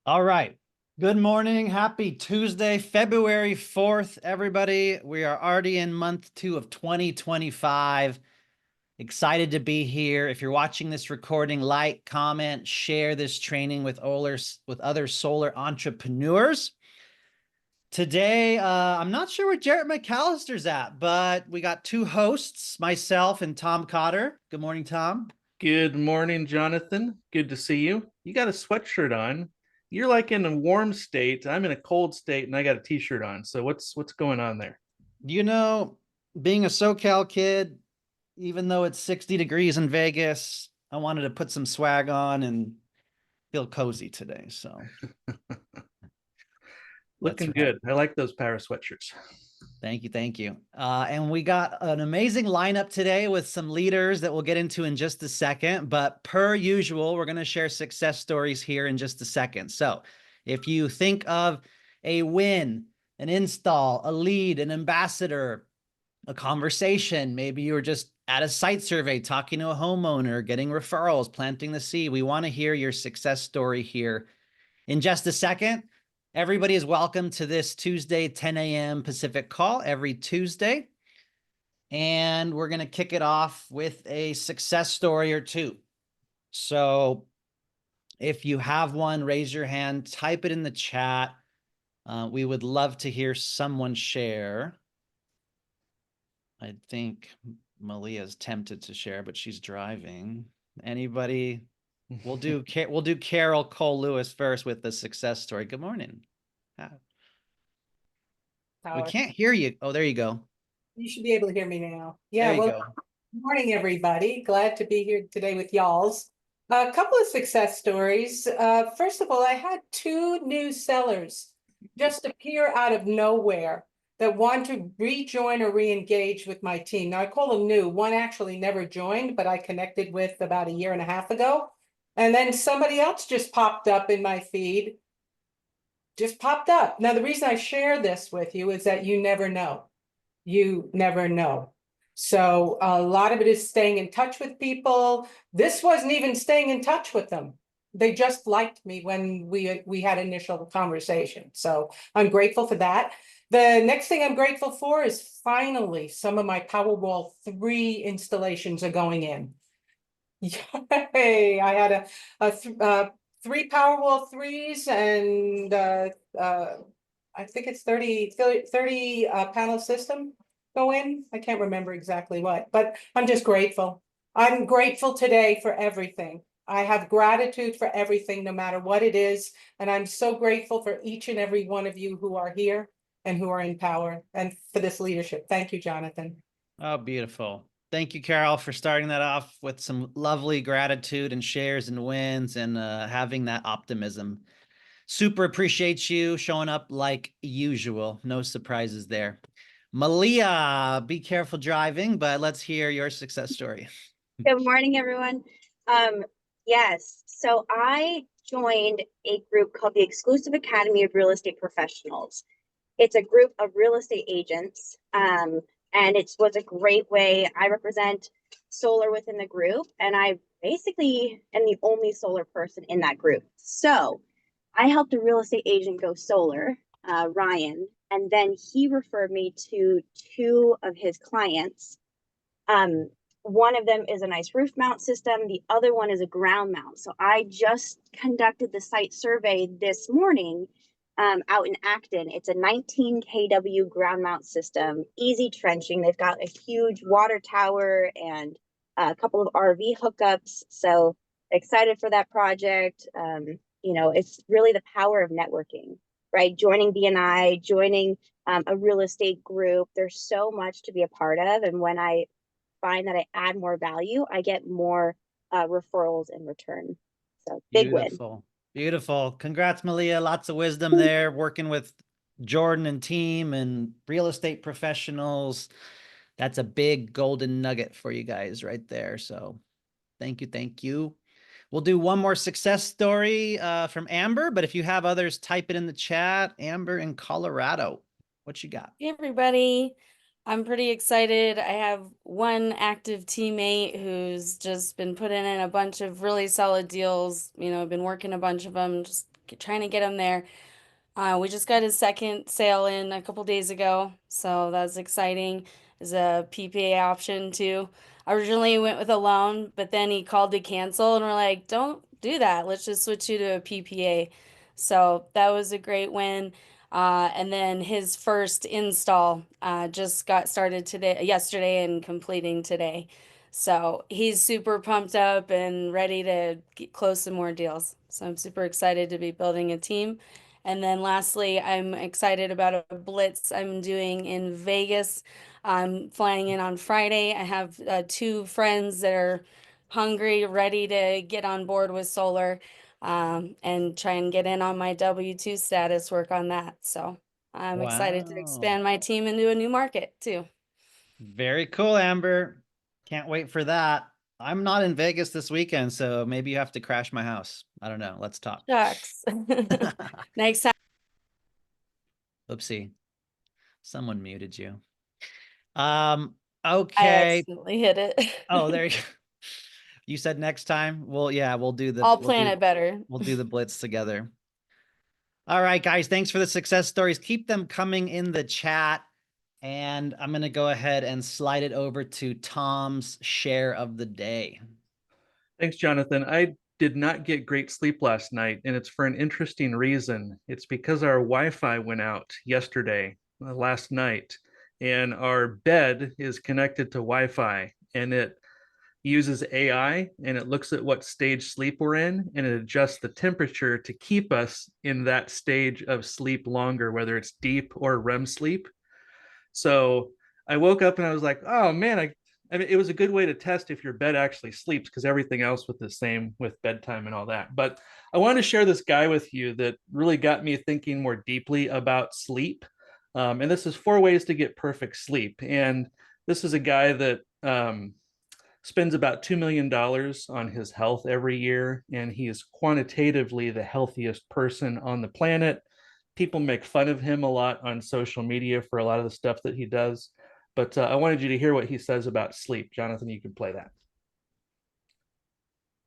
All right. Good morning. Happy Tuesday, February 4th, everybody. We are already in month 2 of 2025. Excited to be here. If you're watching this recording, like, comment, share this training with other solar entrepreneurs. Today, I'm not sure where Jarrett McAllister's at, but we got two hosts, myself and Tom Cotter. Good morning, Tom. Good morning, Jonathan. Good to see you. You got a sweatshirt on. You're like in a warm state. I'm in a cold state and I got a t-shirt on. So what's going on there? You know, being a SoCal kid, even though it's 60 degrees in Vegas, I wanted to put some swag on and feel cozy today. So that's Looking right. good. I like those Powur sweatshirts. Thank you. Thank you. And we got an amazing lineup today with some leaders that we'll get into in just a second. But per usual, we're going to share success stories here in just a second. So if you think of a win, an install, a lead, an ambassador, a conversation, maybe you were just at a site survey talking to a homeowner, getting referrals, planting the seed, we want to hear your success story here in just a second. Everybody is welcome to this Tuesday, 10 a.m. Pacific call every Tuesday. And we're going to kick it off with a success story or two. So if you have one, raise your hand, type it in the chat. We would love to hear someone share. I think Malia's tempted to share, but she's driving. Anybody? We'll do Carol Cole Lewis first with the success story. Good morning. We can't hear you. Oh, there you go. You should be able to hear me now. There Yeah, you well, go. good morning, everybody. Glad to be here today with y'alls. A couple of success stories. First of all, I had two new sellers just appear out of nowhere that want to rejoin or re-engage with my team. Now, I call them new. One actually never joined, but I connected with about a year and a half ago. And then somebody else just popped up in my feed. Just popped up. Now, the reason I share this with you is that you never know. You never know. So a lot of it is staying in touch with people. This wasn't even staying in touch with them. They just liked me when we had initial conversation. So I'm grateful for that. The next thing I'm grateful for is finally some of my Powerwall 3 installations are going in. Yay! I had a 3 Powerwall 3s and I think it's 30 panel system go in. I can't remember exactly what, but I'm just grateful. I'm grateful today for everything. I have gratitude for everything, no matter what it is. And I'm so grateful for each and every one of you who are here and who are in Powur and for this leadership. Thank you, Jonathan. Oh, beautiful. Thank you, Carol, for starting that off with some lovely gratitude and shares and wins and having that optimism. Super appreciate you showing up like usual. No surprises there. Malia, be careful driving, but let's hear your success story. Good morning, everyone. Yes, so I joined a group called the Exclusive Academy of Real Estate Professionals. It's a group of real estate agents, and it was a great way. I represent solar within the group, and I basically am the only solar person in that group. So I helped a real estate agent go solar, Ryan, and then he referred me to two of his clients. One of them is a nice roof mount system. The other one is a ground mount. So I just conducted the site survey this morning out in Acton. It's a 19 kW ground mount system, easy trenching. They've got a huge water tower and a couple of RV hookups. So excited for that project. You know, it's really the power of networking, right? Joining BNI, joining a real estate group. There's so much to be a part of. And when I find that I add more value, I get more referrals in return. So big Beautiful. win. Beautiful. Congrats, Malia. Lots of wisdom there, working with Jordan and team and real estate professionals. That's a big golden nugget for you guys right there. So thank you. Thank you. We'll do one more success story from Amber, but if you have others, type it in the chat. Amber in Colorado. What you got? Hey, everybody. I'm pretty excited. I have one active teammate who's just been putting in a bunch of really solid deals. You know, I've been working a bunch of them, just trying to get him there. We just got his second sale in a couple days ago, so that's exciting. There's a PPA option too. Originally went with a loan, but then he called to cancel, and we're like, don't do that. Let's just switch you to a PPA. So that was a great win. And then his first install just got started yesterday, and completing today. So he's super pumped up and ready to close some more deals. So I'm super excited to be building a team. And then lastly, I'm excited about a blitz I'm doing in Vegas. I'm flying in on Friday. I have 2 friends that are hungry, ready to get on board with solar, and try and get in on my W-2 status, work on that. So I'm excited to Wow. expand my team into a new market too. Very cool, Amber. Can't wait for that. I'm not in Vegas this weekend, so maybe you have to crash my house. I don't know. Let's talk. Shucks. Next time. Oopsie. Someone muted you. I Okay. accidentally hit it. Oh, there you go. You said next time? Well, yeah, we'll do the I'll plan it better. We'll do the blitz together. All right, guys, thanks for the success stories. Keep them coming in the chat. And I'm going to go ahead and slide it over to Tom's share of the day. Thanks, Jonathan. I did not get great sleep last night, and it's for an interesting reason. It's because our Wi-Fi went out yesterday, last night, and our bed is connected to Wi-Fi, and it uses AI, and it looks at what stage sleep we're in, and it adjusts the temperature to keep us in that stage of sleep longer, whether it's deep or REM sleep. So I woke up and I was like, oh man, I mean, it was a good way to test if your bed actually sleeps, because everything else was the same with bedtime and all that. But I wanted to share this guy with you that really got me thinking more deeply about sleep. And this is 4 ways to get perfect sleep. And this is a guy that spends about $2 million on his health every year. And he is quantitatively the healthiest person on the planet. People make fun of him a lot on social media for a lot of the stuff that he does. But I wanted you to hear what he says about sleep. Jonathan, you can play that.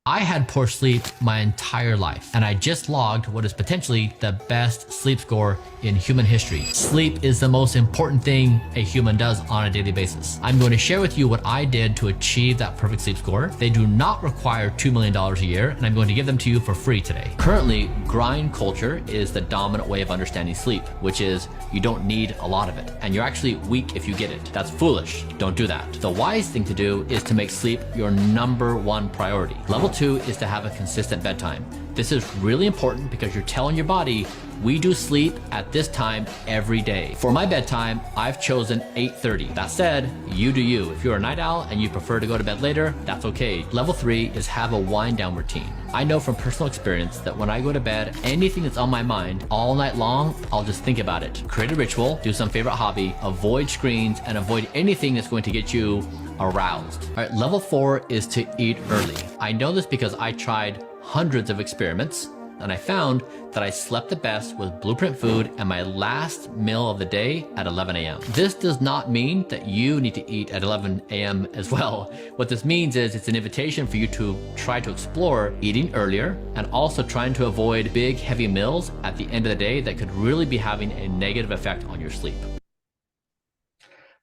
I had poor sleep my entire life, and I just logged what is potentially the best sleep score in human history. Sleep is the most important thing a human does on a daily basis. I'm going to share with you what I did to achieve that perfect sleep score. They do not require $2 million a year, and I'm going to give them to you for free today. Currently, grind culture is the dominant way of understanding sleep, which is you don't need a lot of it, and you're actually weak if you get it. That's foolish. Don't do that. The wise thing to do is to make sleep your #1 priority. Level 2 is to have a consistent bedtime. This is really important because you're telling your body, we do sleep at this time every day. For my bedtime, I've chosen 8:30. That said, you do you. If you're a night owl and you prefer to go to bed later, that's okay. Level 3 is have a wind down routine. I know from personal experience that when I go to bed, anything that's on my mind all night long, I'll just think about it. Create a ritual, do some favorite hobby, avoid screens, and avoid anything that's going to get you aroused. All right, level 4 is to eat early. I know this because I tried hundreds of experiments, and I found that I slept the best with blueprint food and my last meal of the day at 11 a.m. This does not mean that you need to eat at 11 a.m. as well. What this means is it's an invitation for you to try to explore eating earlier and also trying to avoid big, heavy meals at the end of the day that could really be having a negative effect on your sleep.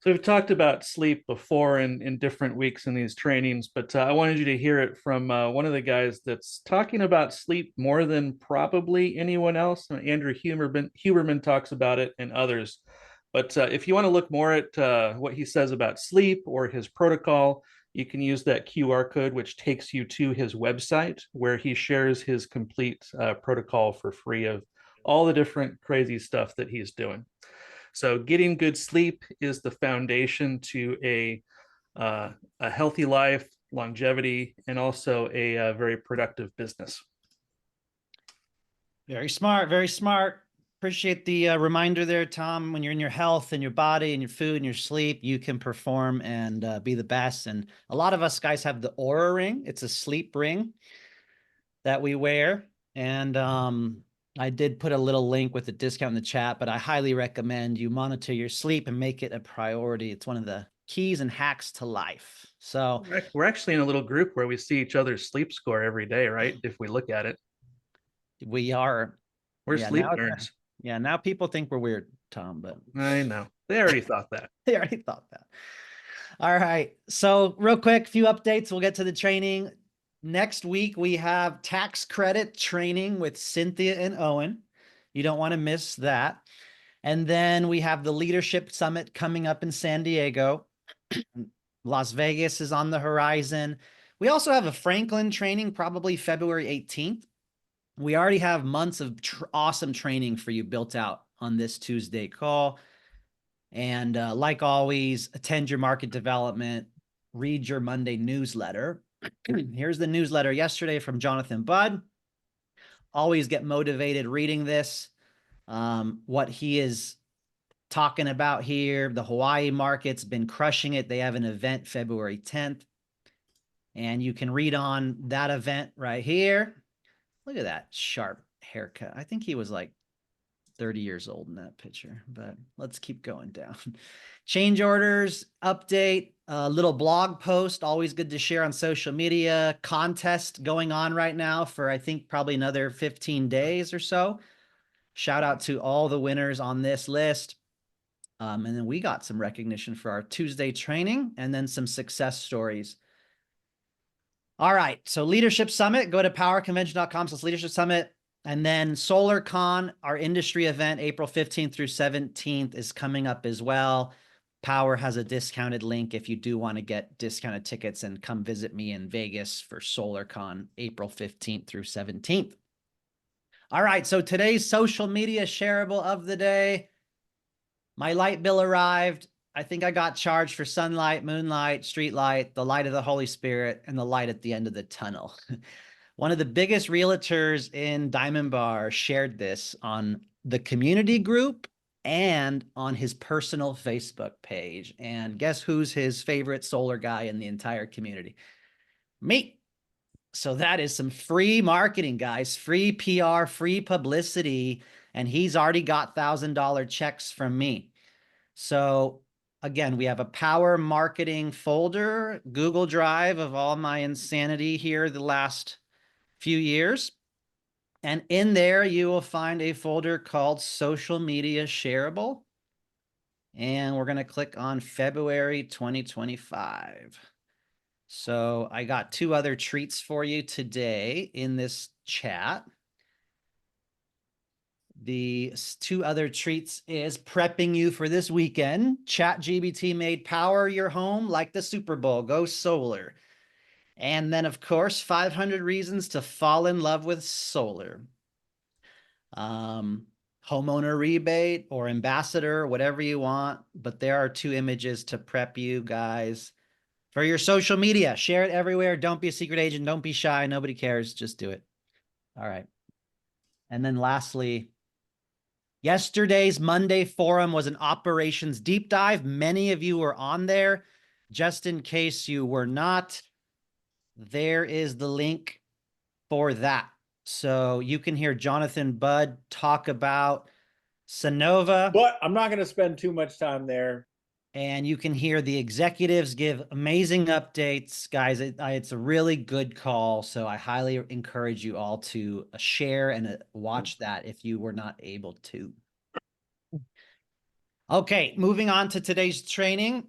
So we've talked about sleep before in different weeks in these trainings, but I wanted you to hear it from one of the guys that's talking about sleep more than probably anyone else. Andrew Huberman talks about it, and others. But if you want to look more at what he says about sleep or his protocol, you can use that QR code, which takes you to his website, where he shares his complete protocol for free of all the different crazy stuff that he's doing. So getting good sleep is the foundation to a healthy life, longevity, and also a very productive business. Very smart, very smart. Appreciate the reminder there, Tom. When you're in your health and your body and your food and your sleep, you can perform and be the best. And a lot of us guys have the Aura ring. It's a sleep ring that we wear. And I did put a little link with a discount in the chat, but I highly recommend you monitor your sleep and make it a priority. It's one of the keys and hacks to life. So we're actually in a little group where we see each other's sleep score every day, right? If we look at it. We are. We're Yeah, sleep now, nerds. yeah, now people think we're weird, Tom, but I know. They already thought that. they already thought that. All right. So real quick, few updates. We'll get to the training. Next week, we have tax credit training with Cynthia and Owen. You don't want to miss that. And then we have the Leadership Summit coming up in San Diego. Las Vegas is on the horizon. We also have a Franklin training, probably February 18th. We already have months of awesome training for you built out on this Tuesday call. And like always, attend your market development, read your Monday newsletter. Here's the newsletter yesterday from Jonathan Budd. Always get motivated reading this. What he is talking about here, the Hawaii market's been crushing it. They have an event February 10th. And you can read on that event right here. Look at that sharp haircut. I think he was like 30 years old in that picture, but let's keep going down. Change orders, update, a little blog post, always good to share on social media. Contest going on right now for, I think, probably another 15 days or so. Shout out to all the winners on this list. And then we got some recognition for our Tuesday training and then some success stories. All right, so Leadership Summit, go to powurconvention.com/leadership summit. And then SolarCon, our industry event, April 15th through 17th is coming up as well. Powur has a discounted link if you do want to get discounted tickets and come visit me in Vegas for SolarCon, April 15th through 17th. All right, so today's social media shareable of the day. My light bill arrived. I think I got charged for sunlight, moonlight, street light, the light of the Holy Spirit, and the light at the end of the tunnel. One of the biggest realtors in Diamond Bar shared this on the community group and on his personal Facebook page. And guess who's his favorite solar guy in the entire community? Me. So that is some free marketing, guys, free PR, free publicity. And he's already got $1,000 checks from me. So again, we have a Powur marketing folder, Google Drive of all my insanity here the last few years. And in there, you will find a folder called Social Media Shareable. And we're going to click on February 2025. So I got two other treats for you today in this chat. The two other treats is prepping you for this weekend. ChatGPT made Powur your home like the Super Bowl. Go solar. And then, of course, 500 reasons to fall in love with solar. Homeowner rebate or ambassador, whatever you want. But there are two images to prep you guys for your social media. Share it everywhere. Don't be a secret agent. Don't be shy. Nobody cares. Just do it. All right. And then lastly, yesterday's Monday forum was an operations deep dive. Many of you were on there. Just in case you were not, there is the link for that. So you can hear Jonathan Budd talk about Sonova. But I'm not going to spend too much time there. And you can hear the executives give amazing updates. Guys, it's a really good call. So I highly encourage you all to share and watch that if you were not able to. Okay, moving on to today's training.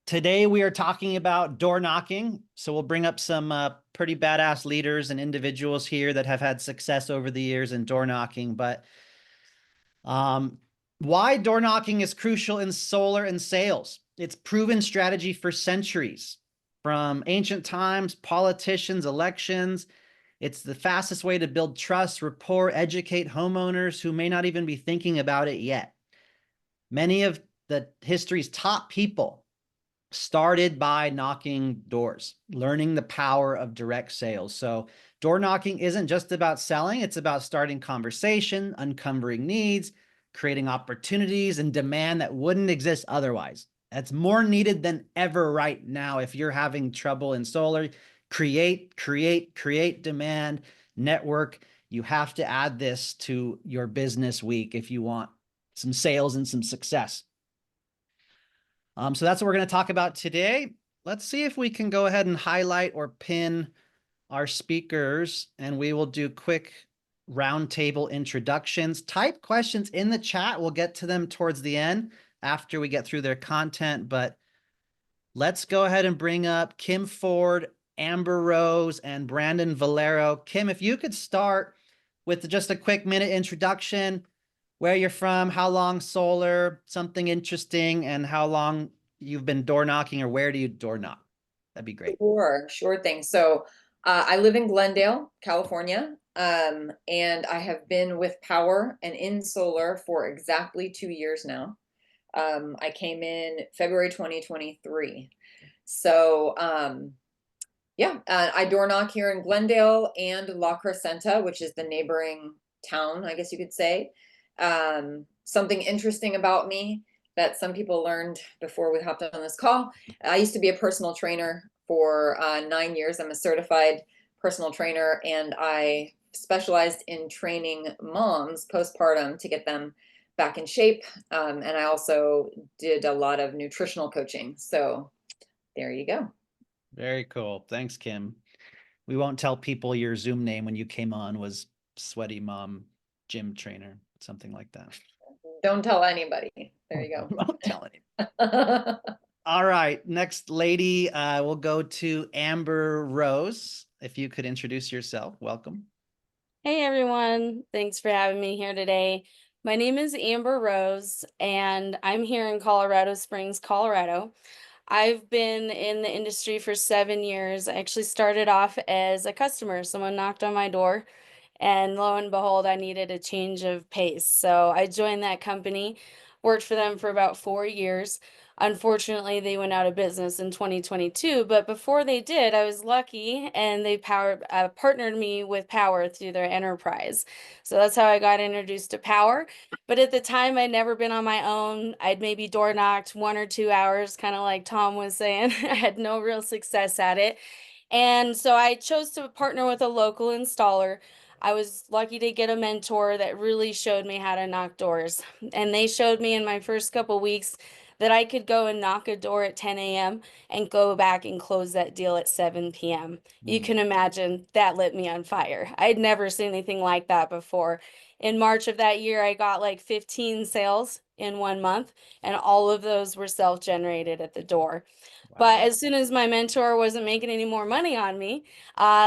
Today we are talking about door knocking. So we'll bring up some pretty badass leaders and individuals here that have had success over the years in door knocking. But why door knocking is crucial in solar and sales. It's proven strategy for centuries. From ancient times, politicians, elections. It's the fastest way to build trust, rapport, educate homeowners who may not even be thinking about it yet. Many of the history's top people started by knocking doors, learning the power of direct sales. So door knocking isn't just about selling. It's about starting conversation, uncovering needs, creating opportunities and demand that wouldn't exist otherwise. That's more needed than ever right now. If you're having trouble in solar, create demand, network. You have to add this to your business week if you want some sales and some success. So that's what we're going to talk about today. Let's see if we can go ahead and highlight or pin our speakers, and we will do quick roundtable introductions. Type questions in the chat. We'll get to them towards the end after we get through their content, but let's go ahead and bring up Kim Ford, Amber Rose, and Brandon Vallero. Kim, if you could start with just a quick minute introduction, where you're from, how long solar, something interesting, and how long you've been door knocking, or where do you door knock? That'd be great. Sure thing. So I live in Glendale, California, and I have been with Powur and in solar for exactly 2 years now. I came in February 2023. So I door knock here in Glendale and La Crescenta, which is the neighboring town, I guess you could say. Something interesting about me that some people learned before we hopped on this call. I used to be a personal trainer for 9 years. I'm a certified personal trainer, and I specialized in training moms postpartum to get them back in shape. And I also did a lot of nutritional coaching. So there you go. Very cool. Thanks, Kim. We won't tell people your Zoom name when you came on was Sweaty Mom Gym Trainer, something like that. Don't tell anybody. There you go. Won't tell anybody. All right, next lady, we'll go to Amber Rose. If you could introduce yourself, welcome. Hey everyone, thanks for having me here today. My name is Amber Rose, and I'm here in Colorado Springs, Colorado. I've been in the industry for 7 years. I actually started off as a customer. Someone knocked on my door, and lo and behold, I needed a change of pace. So I joined that company, worked for them for about 4 years. Unfortunately, they went out of business in 2022, but before they did, I was lucky, and they partnered me with Powur through their enterprise. So that's how I got introduced to Powur. But at the time, I'd never been on my own. I'd maybe door knocked 1 or 2 hours, kind of like Tom was saying. I had no real success at it. And so I chose to partner with a local installer. I was lucky to get a mentor that really showed me how to knock doors. And they showed me in my first couple weeks that I could go and knock a door at 10 a.m. and go back and close that deal at 7 p.m. You can imagine that lit me on fire. I'd never seen anything like that before. In March of that year, I got like 15 sales in 1 month, and all of those were self-generated at the door. But as soon as my mentor wasn't making any more money on me,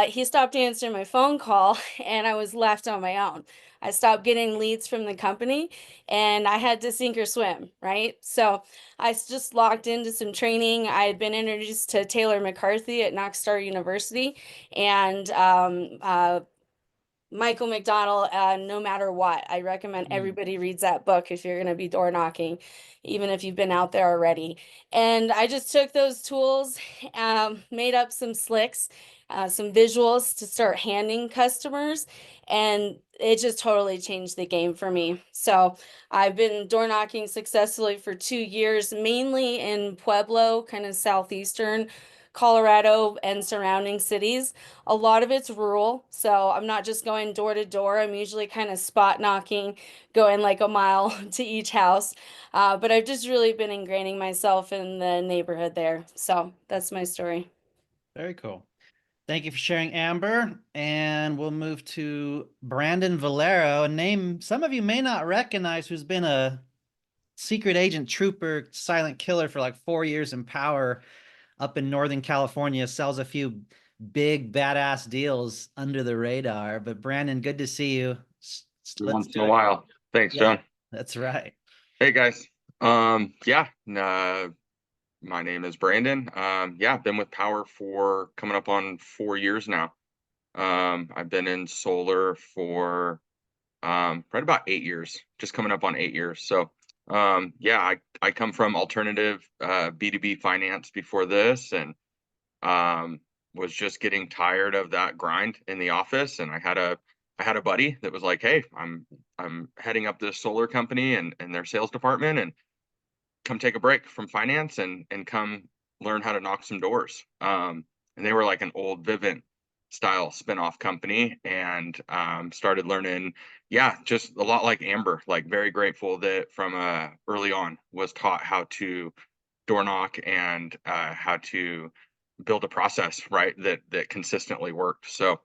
he stopped answering my phone call, and I was left on my own. I stopped getting leads from the company, and I had to sink or swim, right? So I just logged into some training. I had been introduced to Taylor McCarthy at Knoxstar University, and Michael McDonald, No Matter What. I recommend everybody reads that book if you're going to be door knocking, even if you've been out there already. And I just took those tools, made up some slicks, some visuals to start handing customers, and it just totally changed the game for me. So I've been door knocking successfully for 2 years, mainly in Pueblo, kind of southeastern Colorado and surrounding cities. A lot of it's rural, so I'm not just going door to door. I'm usually kind of spot knocking, going like a mile to each house. But I've just really been ingraining myself in the neighborhood there. So that's my story. Very cool. Thank you for sharing, Amber. And we'll move to Brandon Vallero, a name some of you may not recognize, who's been a secret agent, trooper, silent killer for like 4 years in Powur up in Northern California, sells a few big badass deals under the radar. But Brandon, good to see you. Once in a while. Thanks, John. That's right. Hey guys. My name is Brandon. I've been with Powur for coming up on 4 years now. I've been in solar for right about 8 years, just coming up on 8 years. So I come from alternative B2B finance before this, and was just getting tired of that grind in the office. And I had a buddy that was like, hey, I'm heading up this solar company and their sales department, and come take a break from finance and come learn how to knock some doors. And they were like an old Vivint style spinoff company, and started learning, just a lot like Amber, like very grateful that from early on was taught how to door knock and how to build a process, right, that consistently worked. So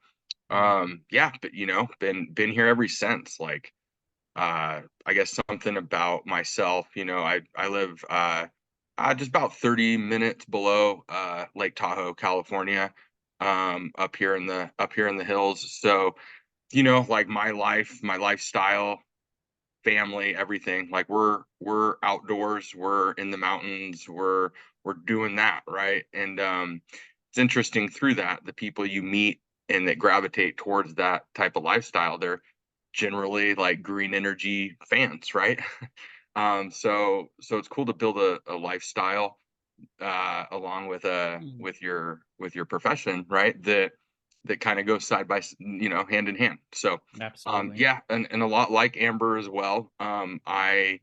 Yeah, but been here ever since. Like, I guess something about myself, I live just about 30 minutes below Lake Tahoe, California, up here in the hills. So, like my life, my lifestyle, family, everything, like we're outdoors, we're in the mountains, we're doing that, right? And it's interesting through that, the people you meet and that gravitate towards that type of lifestyle, they're generally like green energy fans, right? So it's cool to build a lifestyle along with with your profession, right? That kind of goes side by hand in hand. So Absolutely. yeah, and a lot like Amber as well. I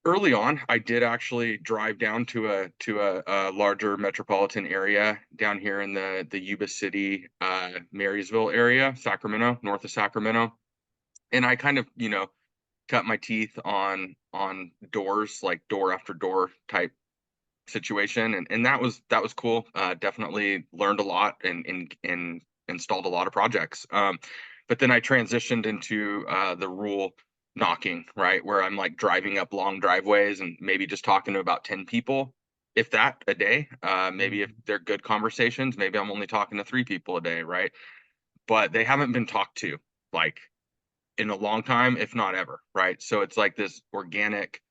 early on, I did actually drive down to a larger metropolitan area down here in the Yuba City, Marysville area, Sacramento, north of Sacramento, and I kind of cut my teeth on doors, like door after door type situation, and that was cool. Definitely learned a lot and installed a lot of projects. But then I transitioned into the rule knocking, right, where I'm like driving up long driveways and maybe just talking to about 10 people, if that, a day. Maybe if they're good conversations, maybe I'm only talking to 3 people a day, right? But they haven't been talked to like in a long time, if not ever, right? So it's like this organic,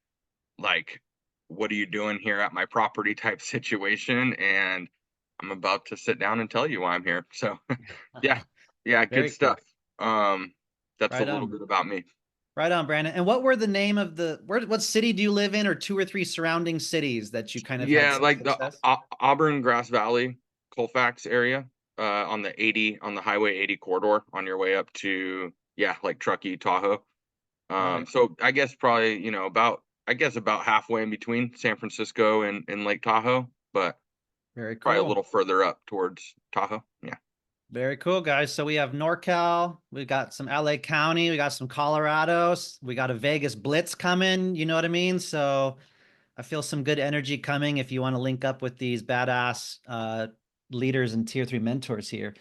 like, what are you doing here at my property type situation? And I'm about to sit down and tell you why I'm here. So yeah, good Very cool. stuff. That's a Right little on. bit about me. Right on, Brandon. And what were the name of what city do you live in, or 2 or 3 surrounding cities that you kind of had Yeah, some like the success? Auburn, Grass Valley, Colfax area, on the Highway 80 corridor on your way up to, yeah, like Truckee, Tahoe. Right. So I guess probably, about halfway in between San Francisco and Lake Tahoe, but Very probably a cool. little further up towards Tahoe. Yeah. Very cool, guys. So we have NorCal, we got some LA County, we got some Colorados, we got a Vegas Blitz coming, you know what I mean? So I feel some good energy coming if you want to link up with these badass leaders and tier 3 mentors here.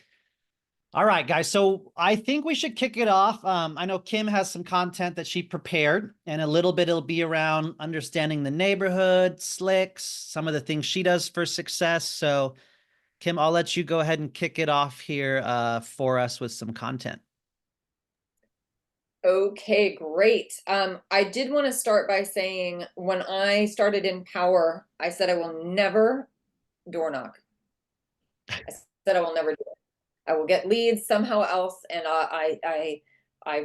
All right, guys. So I think we should kick it off. I know Kim has some content that she prepared, and a little bit it'll be around understanding the neighborhood, slicks, some of the things she does for success. So Kim, I'll let you go ahead and kick it off here for us with some content. Okay, great. I did want to start by saying when I started in Powur, I said I will never door knock. I said I will never do it. I will get leads somehow else, and I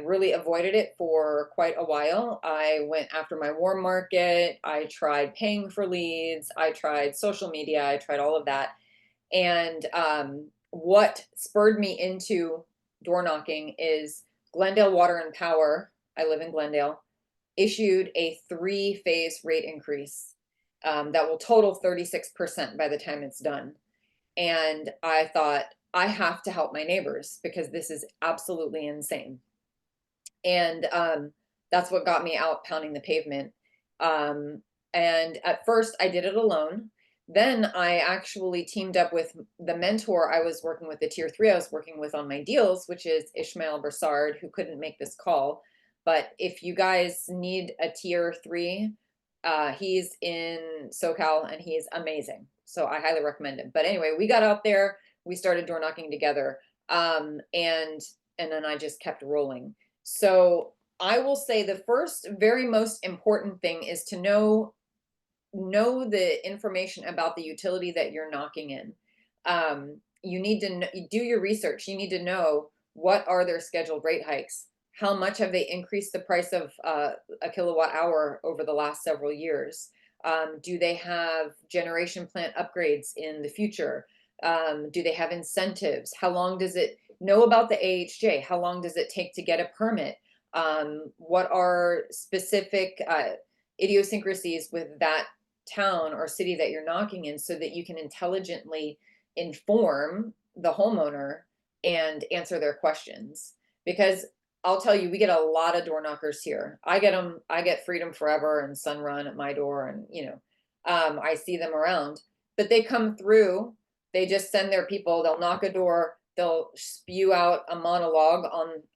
really avoided it for quite a while. I went after my warm market. I tried paying for leads. I tried social media. I tried all of that. And what spurred me into door knocking is Glendale Water and Power, I live in Glendale, issued a 3-phase rate increase that will total 36% by the time it's done. And I thought, I have to help my neighbors because this is absolutely insane. And that's what got me out pounding the pavement. And at first I did it alone. Then I actually teamed up with the mentor I was working with, the tier 3 I was working with on my deals, which is Ishmael Broussard, who couldn't make this call. But if you guys need a tier 3, he's in SoCal and he's amazing. So I highly recommend him. But anyway, we got out there, we started door knocking together. And then I just kept rolling. So I will say the first very most important thing is to know the information about the utility that you're knocking in. You need to do your research. You need to know what are their scheduled rate hikes. How much have they increased the price of a kilowatt hour over the last several years? Do they have generation plant upgrades in the future? Do they have incentives? How long does it know about the AHJ? How long does it take to get a permit? What are specific idiosyncrasies with that town or city that you're knocking in, so that you can intelligently inform the homeowner and answer their questions? Because I'll tell you, we get a lot of door knockers here. I get Freedom Forever and Sunrun at my door, and I see them around, but they come through, they just send their people, they'll knock a door, they'll spew out a monologue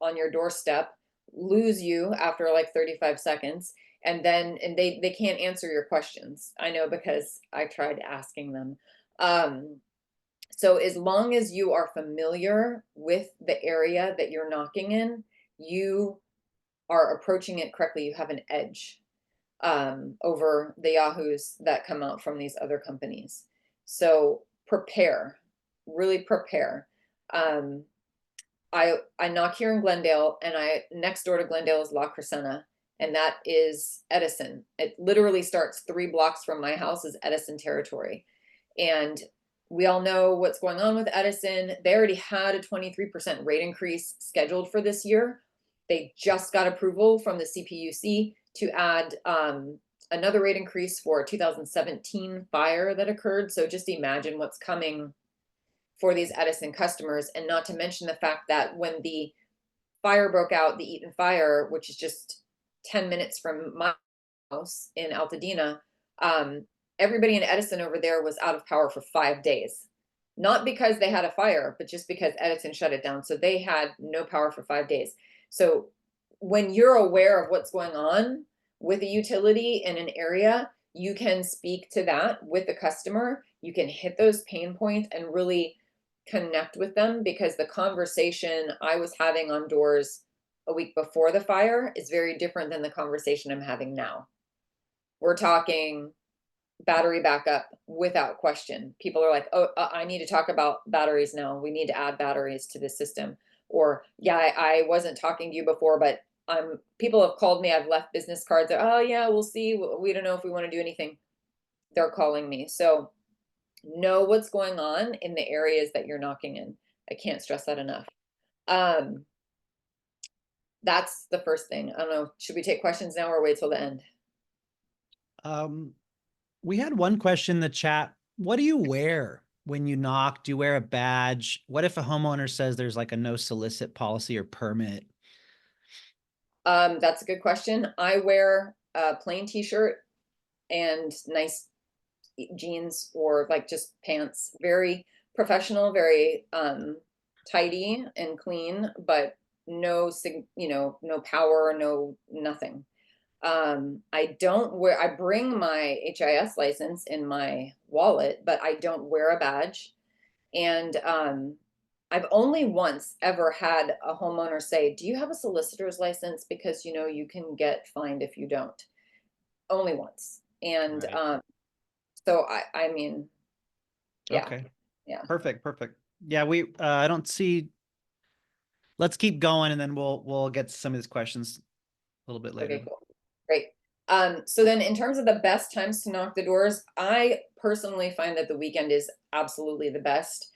on your doorstep, lose you after like 35 seconds, and they can't answer your questions. I know because I tried asking them. So as long as you are familiar with the area that you're knocking in, you are approaching it correctly. You have an edge over the yahoos that come out from these other companies. So prepare, really prepare. I knock here in Glendale, and next door to Glendale is La Crescenta, and that is Edison. It literally starts 3 blocks from my house is Edison territory. And we all know what's going on with Edison. They already had a 23% rate increase scheduled for this year. They just got approval from the CPUC to add another rate increase for a 2017 fire that occurred. So just imagine what's coming for these Edison customers, and not to mention the fact that when the fire broke out, the Eaton fire, which is just 10 minutes from my house in Altadena, everybody in Edison over there was out of power for 5 days. Not because they had a fire, but just because Edison shut it down. So they had no power for 5 days. So when you're aware of what's going on with a utility in an area, you can speak to that with the customer. You can hit those pain points and really connect with them, because the conversation I was having on doors a week before the fire is very different than the conversation I'm having now. We're talking battery backup without question. People are like, oh, I need to talk about batteries now. We need to add batteries to the system. Or, yeah, I wasn't talking to you before, but people have called me. I've left business cards. Oh yeah, we'll see. We don't know if we want to do anything. They're calling me. So know what's going on in the areas that you're knocking in. I can't stress that enough. That's the first thing. I don't know. Should we take questions now or wait till the end? We had one question in the chat. What do you wear when you knock? Do you wear a badge? What if a homeowner says there's like a no solicit policy or permit? That's a good question. I wear a plain t-shirt and nice jeans, or like just pants. Very professional, very tidy and clean, but no power, no nothing. I bring my HIS license in my wallet, but I don't wear a badge. And I've only once ever had a homeowner say, do you have a solicitor's license? Because you can get fined if you don't. Only once. And Right. so I mean, yeah. Okay. Yeah. Perfect. Yeah, I don't see. Let's keep going, and then we'll get to some of these questions a little bit later. Okay, cool. Great. So then in terms of the best times to knock the doors, I personally find that the weekend is absolutely the best.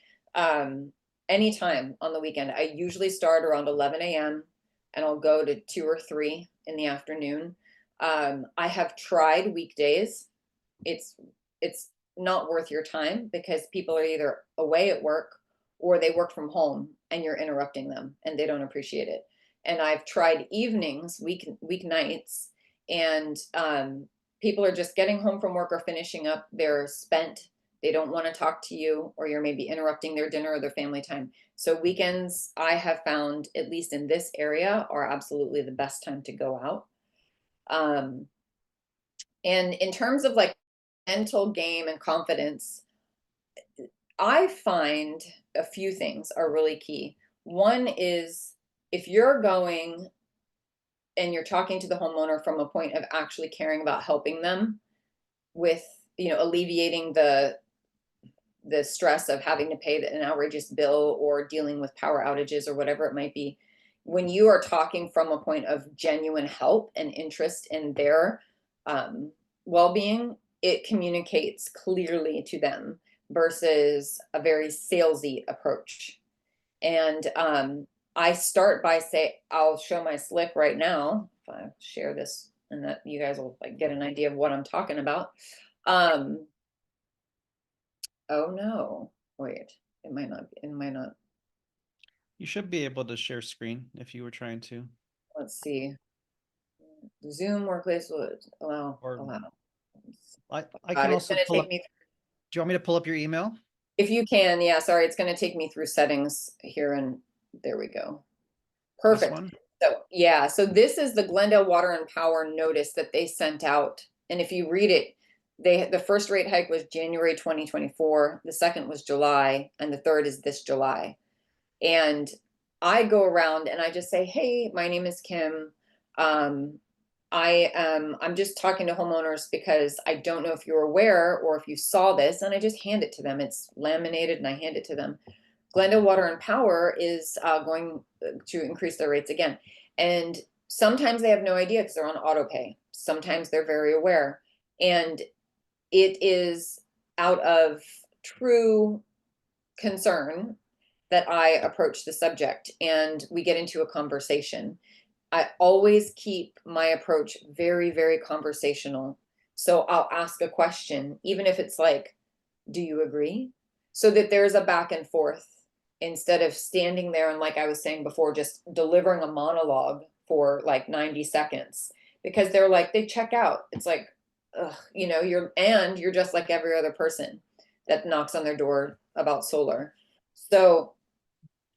Anytime on the weekend. I usually start around 11 a.m. and I'll go to 2 or 3 in the afternoon. I have tried weekdays. It's not worth your time, because people are either away at work or they work from home and you're interrupting them and they don't appreciate it. And I've tried evenings, weeknights, and people are just getting home from work or finishing up. They're spent. They don't want to talk to you, or you're maybe interrupting their dinner or their family time. So weekends, I have found, at least in this area, are absolutely the best time to go out. And in terms of like mental game and confidence, I find a few things are really key. One is, if you're going and you're talking to the homeowner from a point of actually caring about helping them with, alleviating the stress of having to pay an outrageous bill or dealing with power outages or whatever it might be, when you are talking from a point of genuine help and interest in their well-being, it communicates clearly to them versus a very salesy approach. And I start by I'll show my slip right now if I share this, and that you guys will like get an idea of what I'm talking about. Oh no, wait, it might not. You should be able to share screen if you were trying to. Let's see. Zoom workplace will allow. Or- allow. I can It's also gonna pull take up. me. Do you want me to pull up your email? If you can, yeah, sorry, it's gonna take me through settings here, and there we go. This Perfect. one? So, yeah, so this is the Glendale Water and Power notice that they sent out. And if you read it, the first rate hike was January 2024, the second was July, and the third is this July. And I go around and I just say, hey, my name is Kim. I'm just talking to homeowners because I don't know if you're aware or if you saw this, and I just hand it to them. It's laminated and I hand it to them. Glendale Water and Power is going to increase their rates again. And sometimes they have no idea because they're on auto pay. Sometimes they're very aware. And it is out of true concern that I approach the subject and we get into a conversation. I always keep my approach very, very conversational. So I'll ask a question, even if it's like, do you agree? So that there's a back and forth instead of standing there and, like I was saying before, just delivering a monologue for like 90 seconds because they're like, they check out. It's like, ugh, you know, you're just like every other person that knocks on their door about solar. So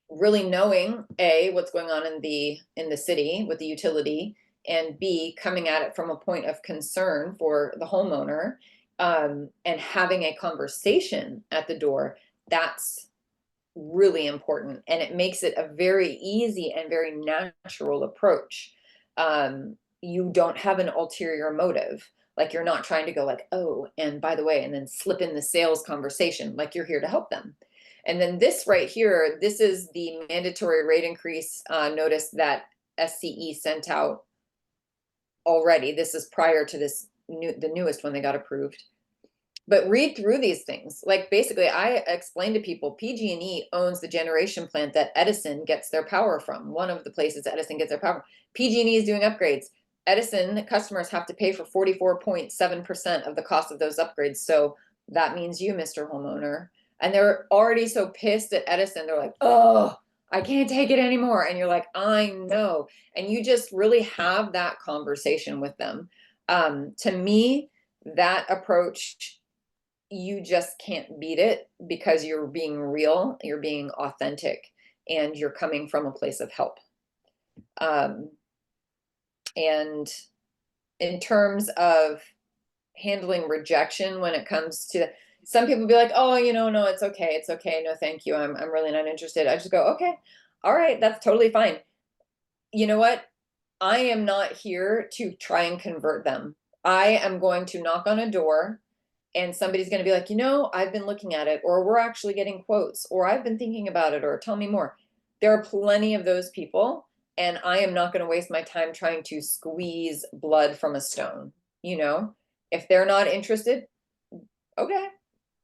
really knowing A, what's going on in the city with the utility, and B, coming at it from a point of concern for the homeowner, and having a conversation at the door, that's really important. And it makes it a very easy and very natural approach. You don't have an ulterior motive. Like you're not trying to go like, oh, and by the way, and then slip in the sales conversation, like you're here to help them. And then this right here, this is the mandatory rate increase notice that SCE sent out already. This is prior to the newest one they got approved. But read through these things. Like basically, I explain to people, PG&E owns the generation plant that Edison gets their power from. One of the places Edison gets their power. PG&E is doing upgrades. Edison customers have to pay for 44.7% of the cost of those upgrades. So that means you, Mr. Homeowner. And they're already so pissed at Edison. They're like, oh, I can't take it anymore. And you're like, I know. And you just really have that conversation with them. To me, that approach, you just can't beat it because you're being real, you're being authentic, and you're coming from a place of help. And in terms of handling rejection when it comes to some people be like, oh, you know, no, it's okay, no, thank you, I'm really not interested. I just go, okay, all right, that's totally fine. You know what? I am not here to try and convert them. I am going to knock on a door and somebody's going to be like, you know, I've been looking at it, or we're actually getting quotes, or I've been thinking about it, or tell me more. There are plenty of those people, and I am not going to waste my time trying to squeeze blood from a stone. You know, if they're not interested, okay,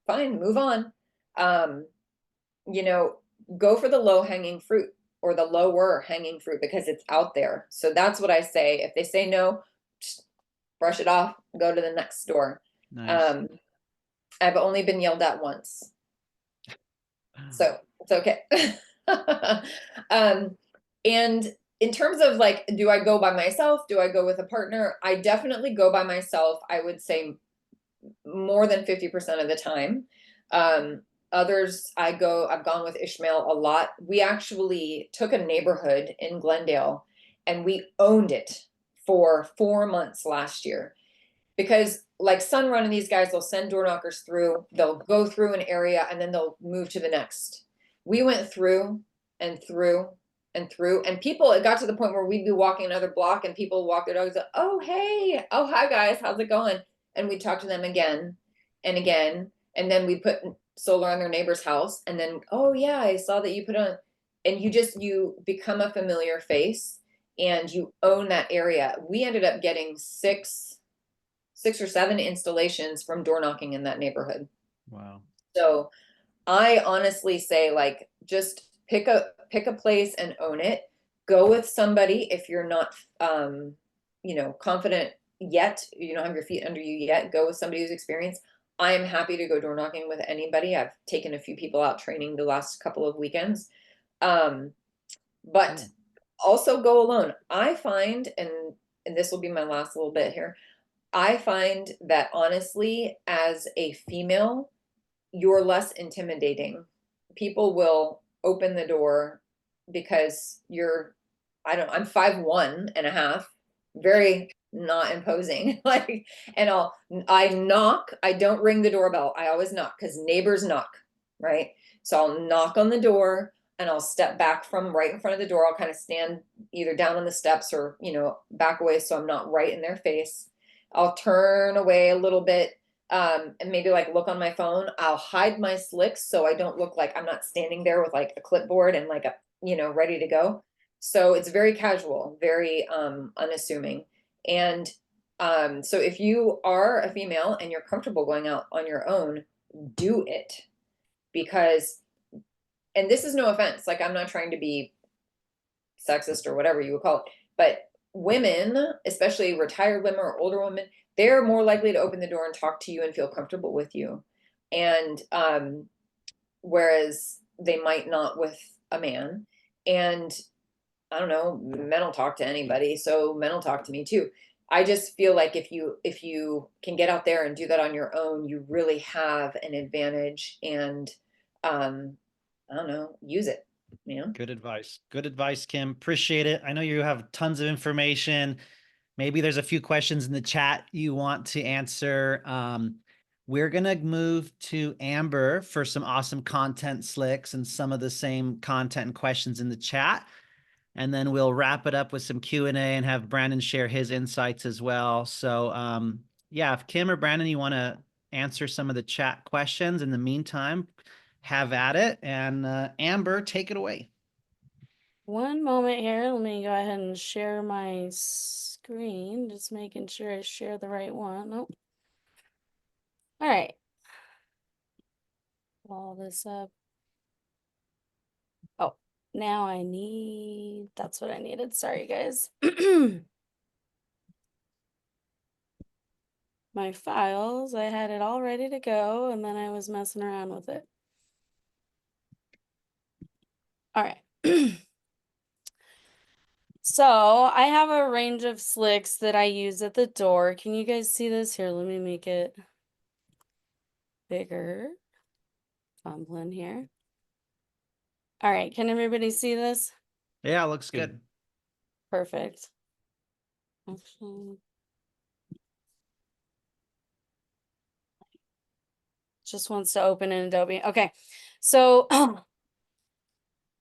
fine, move on. You know, go for the low hanging fruit or the lower hanging fruit because it's out there. So that's what I say. If they say no, just brush it off, go to the next door. Nice. I've only been yelled at once, so it's okay. And in terms of like, do I go by myself? Do I go with a partner? I definitely go by myself. I would say more than 50% of the time. Others, I've gone with Ishmael a lot. We actually took a neighborhood in Glendale and we owned it for 4 months last year. Because like Sunrun and these guys, they'll send door knockers through, they'll go through an area and then they'll move to the next. We went through and through and through, and people, it got to the point where we'd be walking another block and people walk their dogs, oh, hey, oh, hi guys, how's it going? And we'd talk to them again and again. And then we put solar on their neighbor's house. And then, oh yeah, I saw that you put on, and you become a familiar face and you own that area. We ended up getting six or seven installations from door knocking in that neighborhood. Wow. So I honestly say, like, just pick a place and own it. Go with somebody if you're not you know, confident yet, you don't have your feet under you yet. Go with somebody who's experienced. I am happy to go door knocking with anybody. I've taken a few people out training the last couple of weekends. But also go alone. I find, and this will be my last little bit here, I find that honestly, as a female, you're less intimidating. People will open the door because you're, I'm 5'1.5", very not imposing. Like, and I knock, I don't ring the doorbell. I always knock because neighbors knock, right? So I'll knock on the door and I'll step back from right in front of the door. I'll kind of stand either down on the steps or, back away so I'm not right in their face. I'll turn away a little bit, and maybe like look on my phone. I'll hide my slicks so I don't look like I'm not standing there with like a clipboard and like ready to go. So it's very casual, very unassuming. And so if you are a female and you're comfortable going out on your own, do it. Because, and this is no offense, like I'm not trying to be sexist or whatever you would call it, but women, especially retired women or older women, they're more likely to open the door and talk to you and feel comfortable with you. And whereas they might not with a man. And I don't know, men will talk to anybody, so men will talk to me too. I just feel like if you can get out there and do that on your own, you really have an advantage, and I don't know, use it. Good advice. Good advice, Kim. Appreciate it. I know you have tons of information. Maybe there's a few questions in the chat you want to answer. We're going to move to Amber for some awesome content slicks and some of the same content and questions in the chat. And then we'll wrap it up with some Q&A and have Brandon share his insights as well. So yeah, if Kim or Brandon, you want to answer some of the chat questions in the meantime, have at it. And Amber, take it away. One moment here. Let me go ahead and share my screen. Just making sure I share the right one. Nope. All right. All this up. Oh, now I need, that's what I needed. Sorry, guys. My files, I had it all ready to go, and then I was messing around with it. All right. So I have a range of slicks that I use at the door. Can you guys see this? Here, let me make it bigger. Fumbling here. All right, can everybody see this? Yeah, looks good. Perfect. Actually, just wants to open in Adobe. Okay, so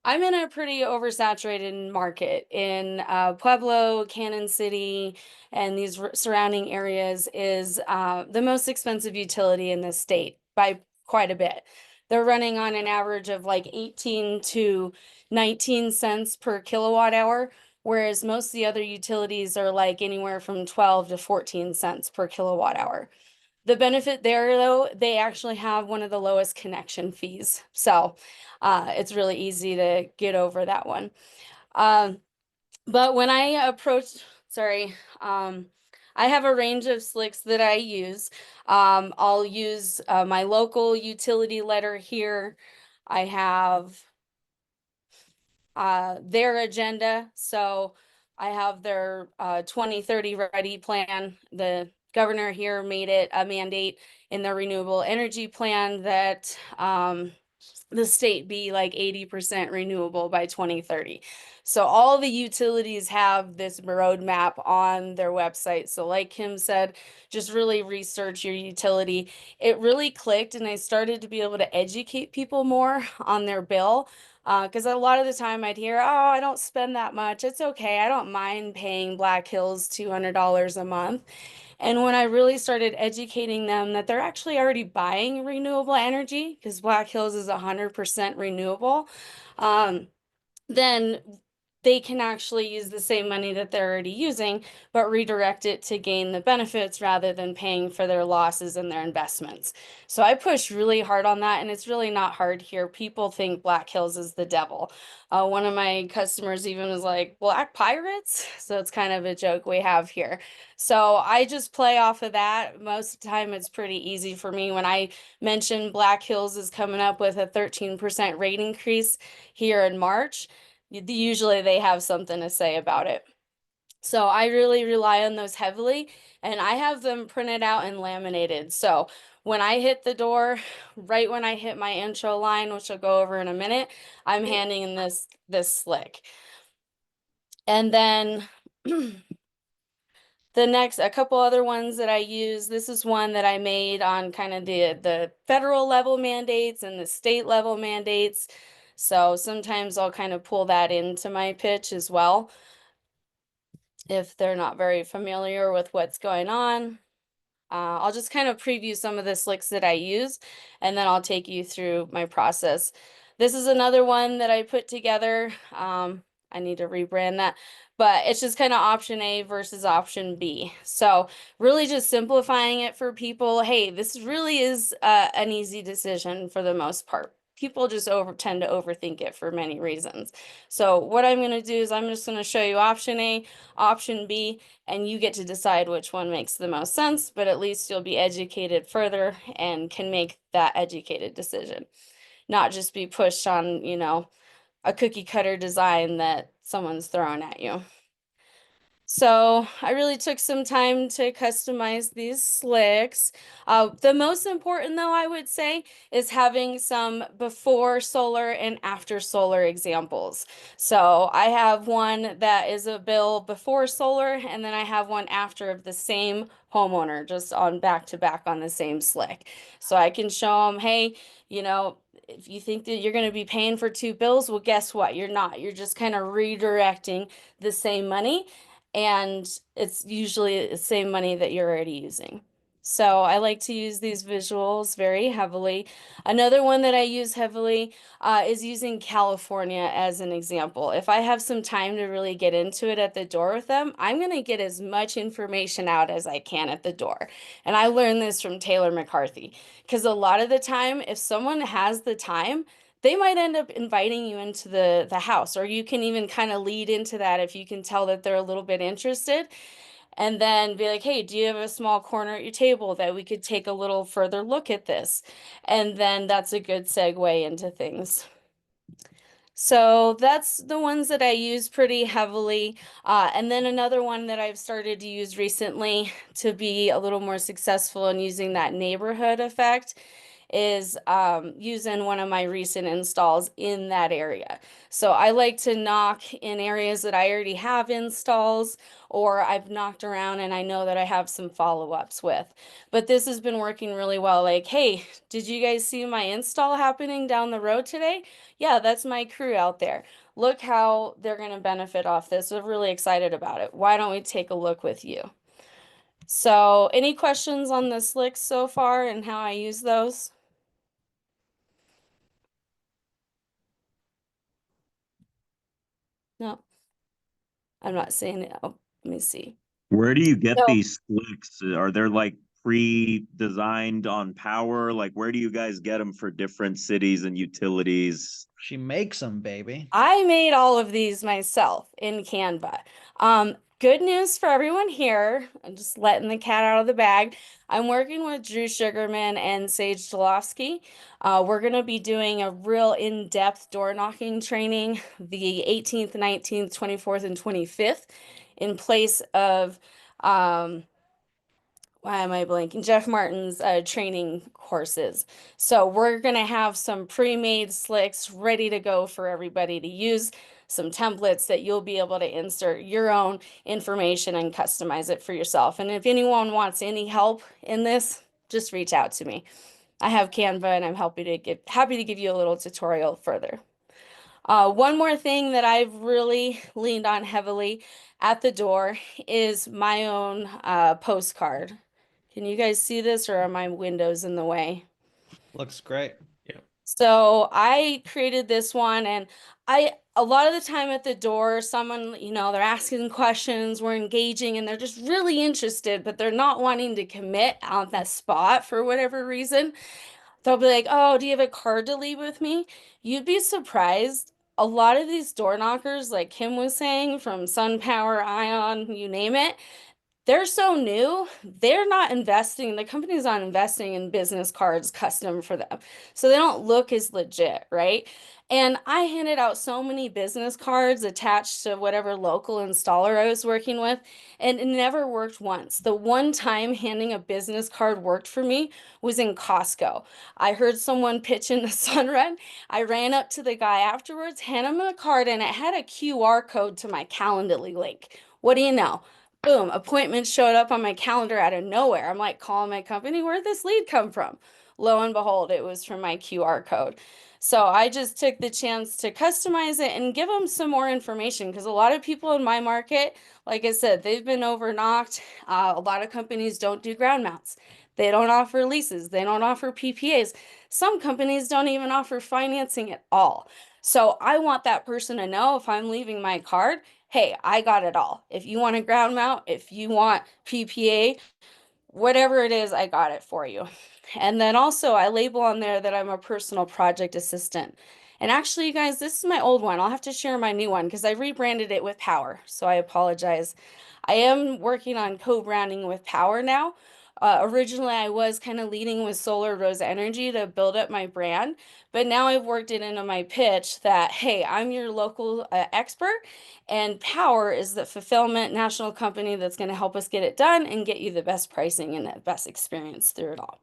I'm in a pretty oversaturated market in Pueblo, Cannon City, and these surrounding areas is the most expensive utility in the state by quite a bit. They're running on an average of like 18 to 19 cents per kilowatt hour, whereas most of the other utilities are like anywhere from 12 to 14 cents per kilowatt hour. The benefit there, though, they actually have one of the lowest connection fees. So it's really easy to get over that one. But when I approached, I have a range of slicks that I use. I'll use my local utility letter here. I have their agenda. So I have their 2030 ready plan. The governor here made it a mandate in the renewable energy plan that the state be like 80% renewable by 2030. So all the utilities have this roadmap on their website. So like Kim said, just really research your utility. It really clicked, and I started to be able to educate people more on their bill. Because a lot of the time I'd hear, oh, I don't spend that much. It's okay. I don't mind paying Black Hills $200 a month. And when I really started educating them that they're actually already buying renewable energy, because Black Hills is 100% renewable, then they can actually use the same money that they're already using, but redirect it to gain the benefits rather than paying for their losses and their investments. So I push really hard on that, and it's really not hard here. People think Black Hills is the devil. One of my customers even was like, Black Pirates? So it's kind of a joke we have here. So I just play off of that. Most of the time it's pretty easy for me. When I mention Black Hills is coming up with a 13% rate increase here in March, usually they have something to say about it. So I really rely on those heavily, and I have them printed out and laminated. So when I hit the door, right when I hit my intro line, which I'll go over in a minute, I'm handing in this slick. And then a couple other ones that I use, this is one that I made on kind of the federal level mandates and the state level mandates. So sometimes I'll kind of pull that into my pitch as well, if they're not very familiar with what's going on. I'll just kind of preview some of the slicks that I use, and then I'll take you through my process. This is another one that I put together. I need to rebrand that, but it's just kind of option A versus option B. So really just simplifying it for people. Hey, this really is an easy decision for the most part. People just tend to overthink it for many reasons. So what I'm going to do is I'm just going to show you option A, option B, and you get to decide which one makes the most sense, but at least you'll be educated further and can make that educated decision. Not just be pushed on, you know, a cookie cutter design that someone's throwing at you. So I really took some time to customize these slicks. The most important though, I would say, is having some before solar and after solar examples. So I have one that is a bill before solar, and then I have one after of the same homeowner, just on back to back on the same slick. So I can show them, hey, you know, if you think that you're going to be paying for two bills, well, guess what? You're not. You're just kind of redirecting the same money, and it's usually the same money that you're already using. So I like to use these visuals very heavily. Another one that I use heavily is using California as an example. If I have some time to really get into it at the door with them, I'm going to get as much information out as I can at the door. And I learned this from Taylor McCarthy, because a lot of the time, if someone has the time, they might end up inviting you into the house, or you can even kind of lead into that if you can tell that they're a little bit interested, and then be like, hey, do you have a small corner at your table that we could take a little further look at this? And then that's a good segue into things. So that's the ones that I use pretty heavily. And then another one that I've started to use recently to be a little more successful in using that neighborhood effect is using one of my recent installs in that area. So I like to knock in areas that I already have installs, or I've knocked around and I know that I have some follow-ups with. But this has been working really well. Like, hey, did you guys see my install happening down the road today? Yeah, that's my crew out there. Look how they're going to benefit off this. We're really excited about it. Why don't we take a look with you? So any questions on the slicks so far and how I use those? No, I'm not saying it. Oh, let me see. Where do you get So- these slicks? Are there like pre-designed on Powur? Like, where do you guys get them for different cities and utilities? She makes them, baby. I made all of these myself in Canva. Good news for everyone here. I'm just letting the cat out of the bag. I'm working with Drew Sugarman and Sage Dolofsky. We're going to be doing a real in-depth door knocking training the 18th, 19th, 24th, and 25th in place of why am I blanking? Jeff Martin's training courses. So we're going to have some pre-made slicks ready to go for everybody to use, some templates that you'll be able to insert your own information and customize it for yourself. And if anyone wants any help in this, just reach out to me. I have Canva and I'm happy to give you a little tutorial further. One more thing that I've really leaned on heavily at the door is my own postcard. Can you guys see this, or are my windows in the way? Looks great. So I created this one, and a lot of the time at the door, someone, you know, they're asking questions, we're engaging, and they're just really interested, but they're not wanting to commit on that spot for whatever reason. They'll be like, oh, do you have a card to leave with me? You'd be surprised. A lot of these door knockers, like Kim was saying, from SunPower, Ion, you name it, they're so new, they're not investing, the company's not investing in business cards custom for them. So they don't look as legit, right? And I handed out so many business cards attached to whatever local installer I was working with, and it never worked once. The one time handing a business card worked for me was in Costco. I heard someone pitch in the Sunrun. I ran up to the guy afterwards, handed him a card, and it had a QR code to my Calendly link. What do you know? Boom, appointment showed up on my calendar out of nowhere. I'm like calling my company, where'd this lead come from? Lo and behold, it was from my QR code. So I just took the chance to customize it and give them some more information because a lot of people in my market, like I said, they've been overknocked. A lot of companies don't do ground mounts. They don't offer leases. They don't offer PPAs. Some companies don't even offer financing at all. So I want that person to know if I'm leaving my card, hey, I got it all. If you want a ground mount, if you want PPA, whatever it is, I got it for you. And then also I label on there that I'm a personal project assistant. And actually, you guys, this is my old one. I'll have to share my new one because I rebranded it with Powur. So I apologize. I am working on co-branding with Powur now. Originally, I was kind of leading with Solar Rose Energy to build up my brand, but now I've worked it into my pitch that, hey, I'm your local expert, and Powur is the fulfillment national company that's going to help us get it done and get you the best pricing and the best experience through it all.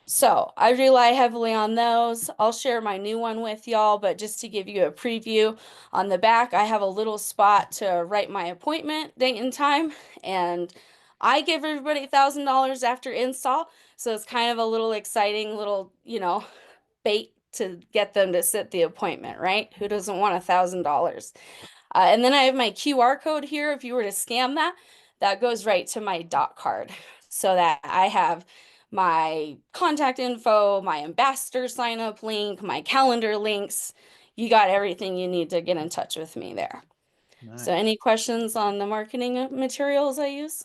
So I rely heavily on those. I'll share my new one with y'all, but just to give you a preview, on the back, I have a little spot to write my appointment date and time, and I give everybody $1,000 after install. So it's kind of a little exciting little, bait to get them to set the appointment, right? Who doesn't want $1,000? And then I have my QR code here. If you were to scan that, that goes right to my dot card so that I have my contact info, my ambassador sign up link, my calendar links. You got everything you need to get in touch with me there. So Nice. any questions on the marketing materials I use?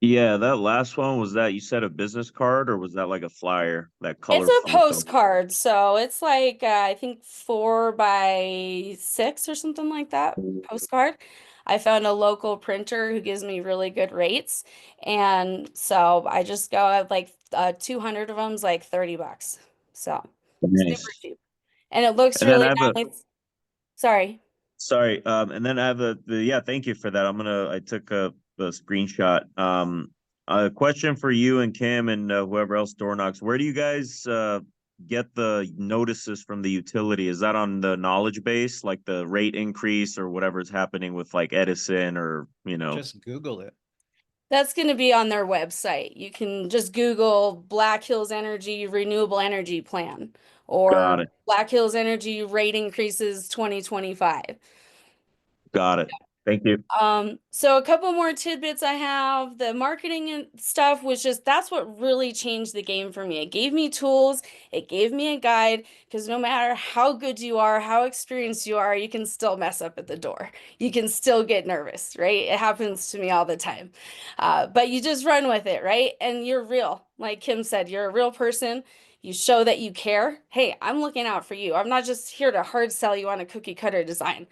Yeah, that last one, was that you said a business card or was that like a flyer, that It's a colorful? postcard, so it's like I think 4x6 or something like that postcard. I found a local printer who gives me really good rates, and so I just go at like 200 of them's like $30. So super Nice. cheap, and it looks And then really I have a nice. Sorry. sorry, and then I have yeah, thank you for that. I took a screenshot. A question for you and Kim and whoever else door knocks. Where do you guys get the notices from the utility? Is that on the knowledge base, like the rate increase or whatever's happening with like Edison or, Just Google it. That's going to be on their website. You can just Google Black Hills Energy Renewable Energy Plan Got or it. Black Hills Energy Rate Increases 2025. Got it. Thank you. So a couple more tidbits I have. The marketing and stuff was just, that's what really changed the game for me. It gave me tools, it gave me a guide, because no matter how good you are, how experienced you are, you can still mess up at the door. You can still get nervous, right? It happens to me all the time. But you just run with it, right? And you're real. Like Kim said, you're a real person. You show that you care. Hey, I'm looking out for you. I'm not just here to hard sell you on a cookie cutter design.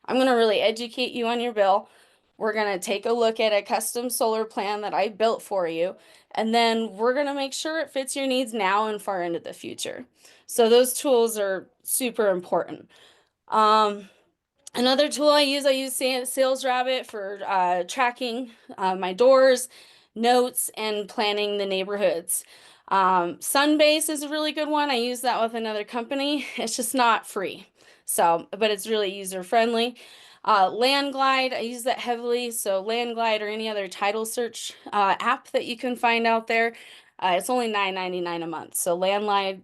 I'm going to really educate you on your bill. We're going to take a look at a custom solar plan that I built for you. And then we're going to make sure it fits your needs now and far into the future. So those tools are super important. Another tool I use Sales Rabbit for tracking my doors, notes, and planning the neighborhoods. Sunbase is a really good one. I use that with another company. It's just not free. So, but it's really user friendly. Landglide, I use that heavily. So Landglide or any other title search app that you can find out there. It's only $9.99 a month. So Landglide,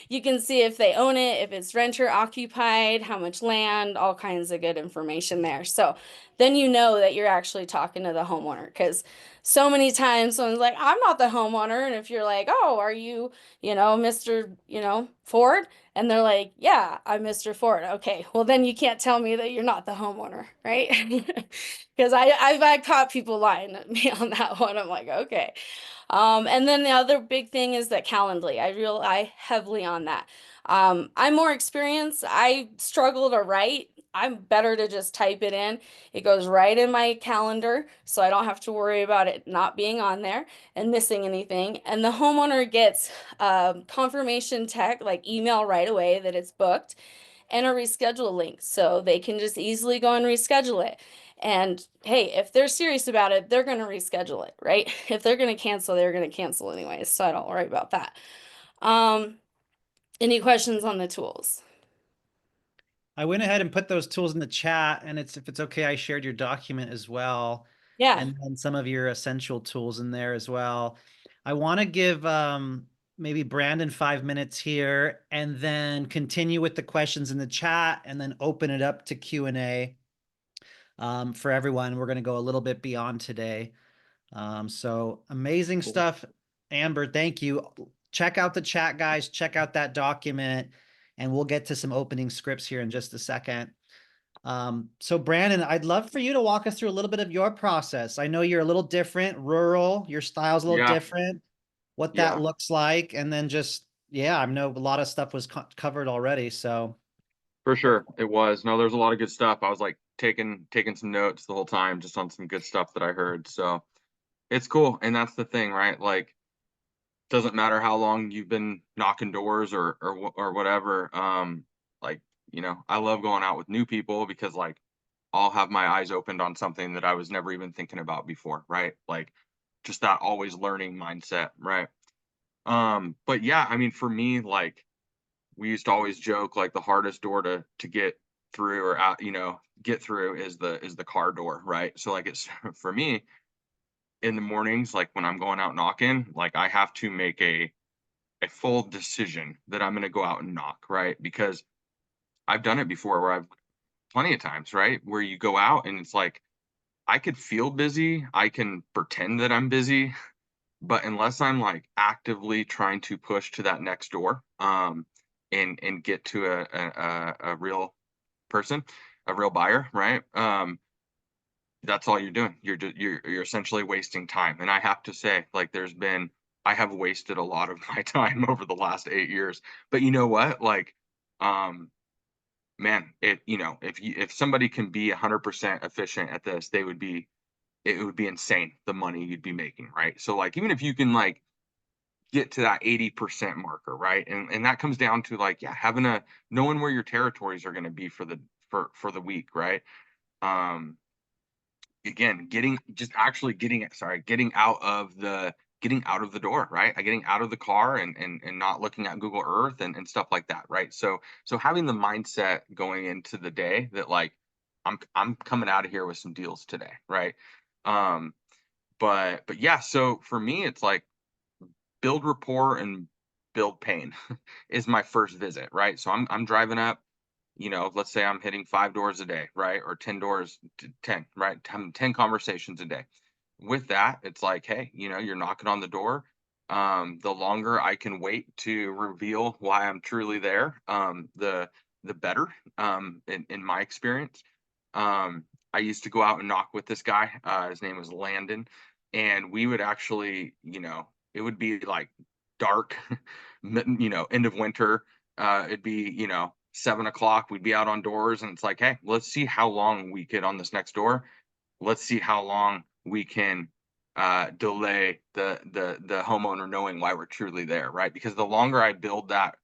you can see if they own it, if it's renter occupied, how much land, all kinds of good information there. So then you know that you're actually talking to the homeowner, because so many times someone's like, I'm not the homeowner. And if you're like, oh, are you, Mr., Ford? And they're like, yeah, I'm Mr. Ford. Okay, well, then you can't tell me that you're not the homeowner, right? Because I've caught people lying at me on that one. I'm like, okay. And then the other big thing is that Calendly. I rely heavily on that. I'm more experienced. I struggle to write. I'm better to just type it in. It goes right in my calendar, so I don't have to worry about it not being on there and missing anything. And the homeowner gets confirmation text, like email right away that it's booked, and a reschedule link, so they can just easily go and reschedule it. And hey, if they're serious about it, they're going to reschedule it, right? If they're going to cancel, they're going to cancel anyways, so I don't worry about that. Any questions on the tools? I went ahead and put those tools in the chat, and if it's okay, I shared your document as well. Yeah. And then some of your essential tools in there as well. I want to give maybe Brandon 5 minutes here, and then continue with the questions in the chat, and then open it up to Q&A for everyone. We're going to go a little bit beyond today. So amazing stuff. Amber, thank you. Check out the chat, guys. Check out that document, and we'll get to some opening scripts here in just a second. So Brandon, I'd love for you to walk us through a little bit of your process. I know you're a little different, rural, your style's a little different, what that looks like, and then just, I know a lot of stuff was covered already, so. For sure, it was. No, there's a lot of good stuff. I was like taking some notes the whole time, just on some good stuff that I heard. So it's cool, and that's the thing, right? Like, doesn't matter how long you've been knocking doors or whatever. Like, I love going out with new people because like I'll have my eyes opened on something that I was never even thinking about before, right? Like just that always learning mindset, right? But yeah, I mean, for me, like we used to always joke like the hardest door to get through or out, get through is the car door, right? So like it's for me in the mornings, like when I'm going out knocking, like I have to make a full decision that I'm going to go out and knock, right? Because I've done it before where I've plenty of times, right? Where you go out and it's like, I could feel busy. I can pretend that I'm busy, but unless I'm like actively trying to push to that next door, and get to a real person, a real buyer, right? That's all you're doing. You're essentially wasting time. And I have to say, like, I have wasted a lot of my time over the last 8 years. But you know what? Like, man, if somebody can be 100% efficient at this, it would be insane the money you'd be making, right? So like, even if you can like get to that 80% marker, right? And that comes down to like, knowing where your territories are going to be for the week, right? Again, getting out of the door, right? Getting out of the car and not looking at Google Earth and stuff like that, right? So having the mindset going into the day that like I'm coming out of here with some deals today, right? But yeah, so for me it's like build rapport and build pain is my first visit, right? So I'm driving up, let's say I'm hitting 5 doors a day, right? Or 10 doors, 10, right? 10 conversations a day. With that, it's like, hey, you're knocking on the door. The longer I can wait to reveal why I'm truly there, the better, in my experience. I used to go out and knock with this guy. His name was Landon. And we would actually, it would be like dark, end of winter. It'd be, 7 o'clock, we'd be out on doors and it's like, hey, let's see how long we get on this next door. Let's see how long we can delay the homeowner knowing why we're truly there, right? Because the longer I build that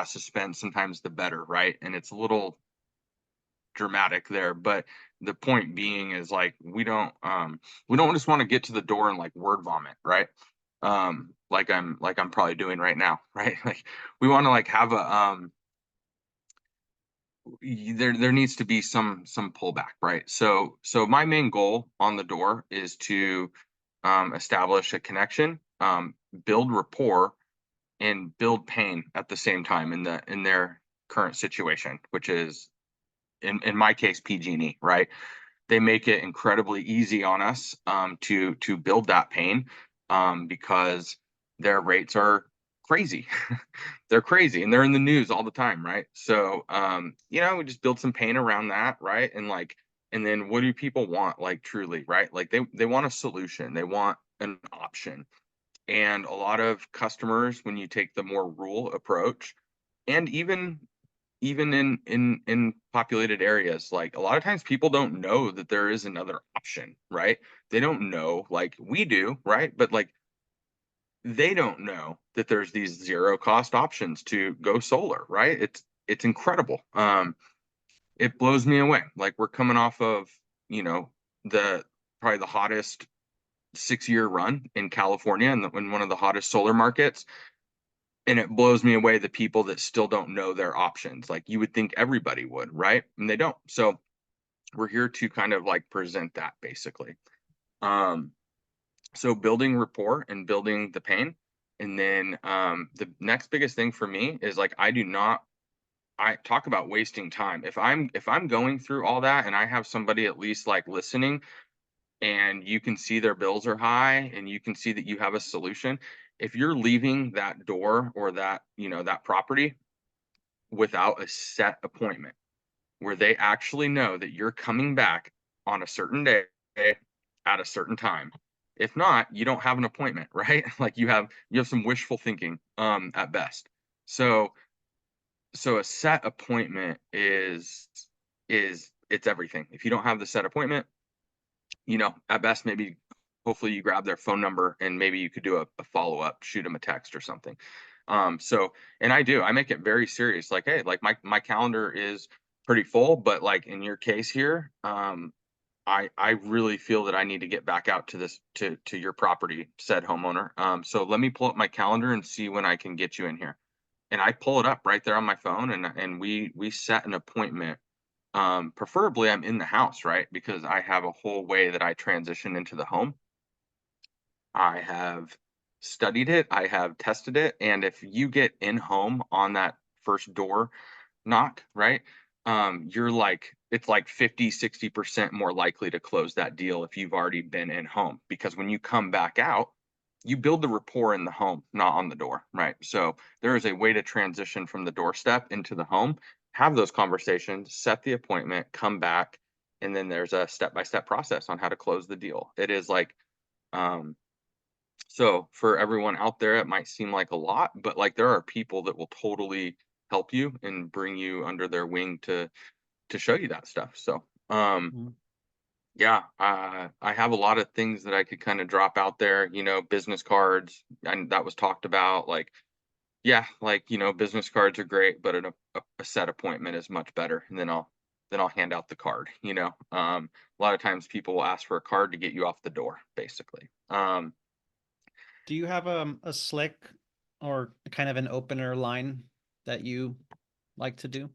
suspense, sometimes the better, right? And it's a little dramatic there, but the point being is like we don't just want to get to the door and like word vomit, right? Like I'm probably doing right now, right? Like we want to like have a there needs to be some pullback, right? So my main goal on the door is to establish a connection, build rapport, and build pain at the same time in their current situation, which is in my case PG&E, right? They make it incredibly easy on us to build that pain because their rates are crazy. They're crazy and they're in the news all the time, right? So we just build some pain around that, right? And then what do people want, like truly, right? Like they want a solution, they want an option. And a lot of customers, when you take the more rural approach, and even even in populated areas, like a lot of times people don't know that there is another option, right? They don't know, like we do, right? But like they don't know that there's these zero cost options to go solar, right? It's incredible. It blows me away. Like we're coming off of, you know, the probably the hottest 6-year run in California and in one of the hottest solar markets. And it blows me away the people that still don't know their options. Like you would think everybody would, right? And they don't. So we're here to kind of like present that basically. So building rapport and building the pain. And then the next biggest thing for me is like I talk about wasting time. If I'm going through all that and I have somebody at least like listening, and you can see their bills are high and you can see that you have a solution, if you're leaving that door or that, you know, that property without a set appointment where they actually know that you're coming back on a certain day at a certain time. If not, you don't have an appointment, right? Like you have some wishful thinking at best. So a set appointment is it's everything. If you don't have the set appointment, you know, at best, maybe hopefully you grab their phone number and maybe you could do a follow-up, shoot them a text or something. So, and I make it very serious. Like, hey, like my calendar is pretty full, but like in your case here, I really feel that I need to get back out to this, to your property, said homeowner. So let me pull up my calendar and see when I can get you in here. And I pull it up right there on my phone and we set an appointment. Preferably I'm in the house, right? Because I have a whole way that I transition into the home. I have studied it, I have tested it, and if you get in home on that first door knock, right? You're like, it's like 50-60% more likely to close that deal if you've already been in home, because when you come back out, you build the rapport in the home, not on the door, right? So there is a way to transition from the doorstep into the home, have those conversations, set the appointment, come back, and then there's a step-by-step process on how to close the deal. It is like, so for everyone out there, it might seem like a lot, but like there are people that will totally help you and bring you under their wing to show you that stuff. So yeah, I have a lot of things that I could kind of drop out there, you know, business cards, and that was talked about. Like, yeah, like, you know, business cards are great, but a set appointment is much better. And then I'll hand out the card, you know. A lot of times people will ask for a card to get you off the door, basically. Do you have a slick or kind of an opener line that you like to do?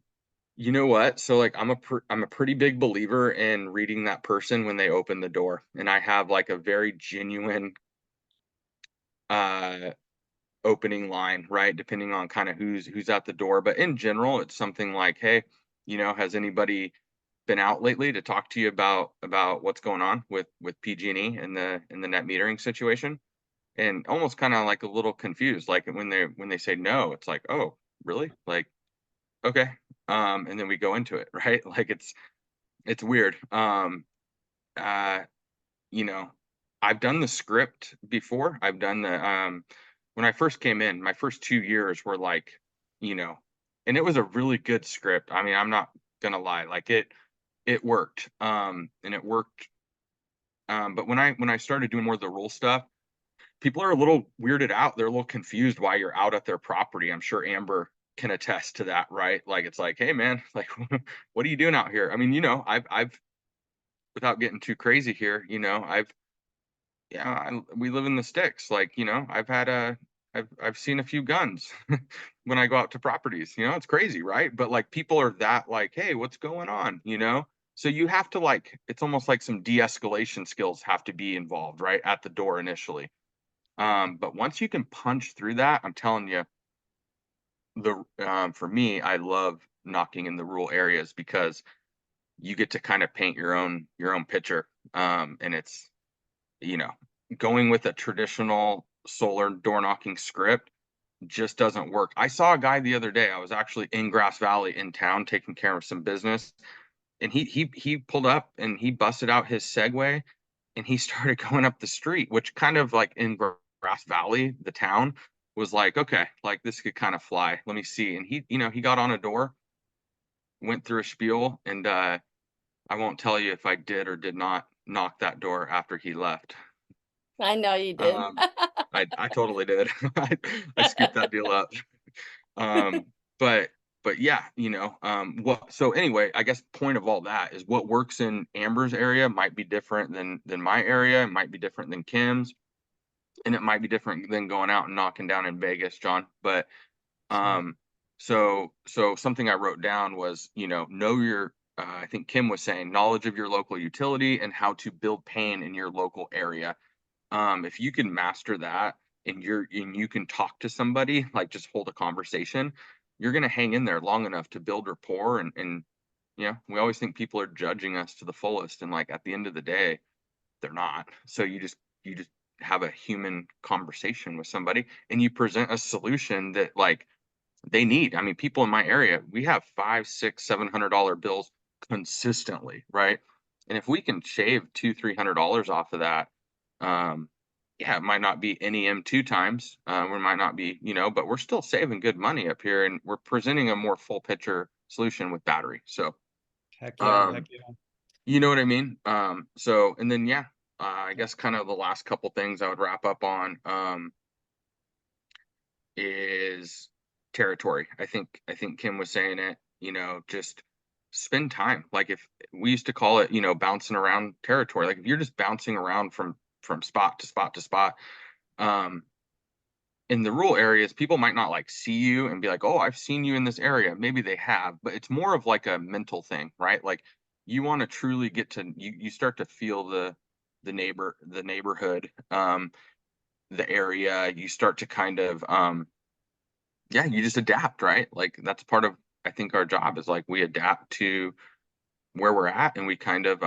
You know what? So like I'm a pretty big believer in reading that person when they open the door, and I have like a very genuine opening line, right? Depending on kind of who's at the door, but in general, it's something like, hey, you know, has anybody been out lately to talk to you about what's going on with PG&E and the net metering situation? And almost kind of like a little confused, like when they say no, it's like, oh, really? Like, okay. And then we go into it, right? Like it's weird. You know, I've done the script before. I've done the when I first came in, my first 2 years were like, you know, and it was a really good script. I mean, I'm not gonna lie, like it worked. And it worked. But when I started doing more of the rule stuff, people are a little weirded out. They're a little confused why you're out at their property. I'm sure Amber can attest to that, right? Like it's like, hey man, like what are you doing out here? I mean, you know, I've without getting too crazy here, you know, we live in the sticks. Like, you know, I've seen a few guns when I go out to properties. You know, it's crazy, right? But like people are that like, hey, what's going on? You know? So you have to like, it's almost like some de-escalation skills have to be involved, right? At the door initially. But once you can punch through that, I'm telling you, for me, I love knocking in the rural areas because you get to kind of paint your own picture. And it's, you know, going with a traditional solar door knocking script just doesn't work. I saw a guy the other day. I was actually in Grass Valley in town taking care of some business, and he pulled up and he busted out his Segway and he started going up the street, which kind of like in Grass Valley, the town was like, okay, like this could kind of fly. Let me see. And he, you know, he got on a door went through a spiel, and I won't tell you if I did or did not knock that door after he left. I know you did. I totally did. I scooped that deal up. Um, but yeah, so anyway, I guess point of all that is what works in Amber's area might be different than my area, it might be different than Kim's, and it might be different than going out and knocking down in Vegas, John. But so something I wrote down was, know your I think Kim was saying knowledge of your local utility and how to build pain in your local area. If you can master that and you can talk to somebody, like just hold a conversation, you're going to hang in there long enough to build rapport. And we always think people are judging us to the fullest, and like at the end of the day, they're not. So you just have a human conversation with somebody, and you present a solution that like they need. I mean, people in my area, we have $500, $600, $700 bills consistently, right? And if we can shave $200, $300 off of that, yeah, it might not be NEM 2 times, we might not be, but we're still saving good money up here, and we're presenting a more full picture solution with battery. So, Heck yeah. you know what I mean? So, and then, yeah, I guess kind of the last couple things I would wrap up on, is territory. I think Kim was saying it, just spend time. Like if we used to call it, bouncing around territory. Like if you're just bouncing around from spot to spot to spot, in the rural areas, people might not like see you and be like, oh, I've seen you in this area. Maybe they have, but it's more of like a mental thing, right? Like you want to truly get to you start to feel the neighborhood, the area. You start to kind of yeah, you just adapt, right? Like that's part of, I think, our job is like we adapt to where we're at, and we kind of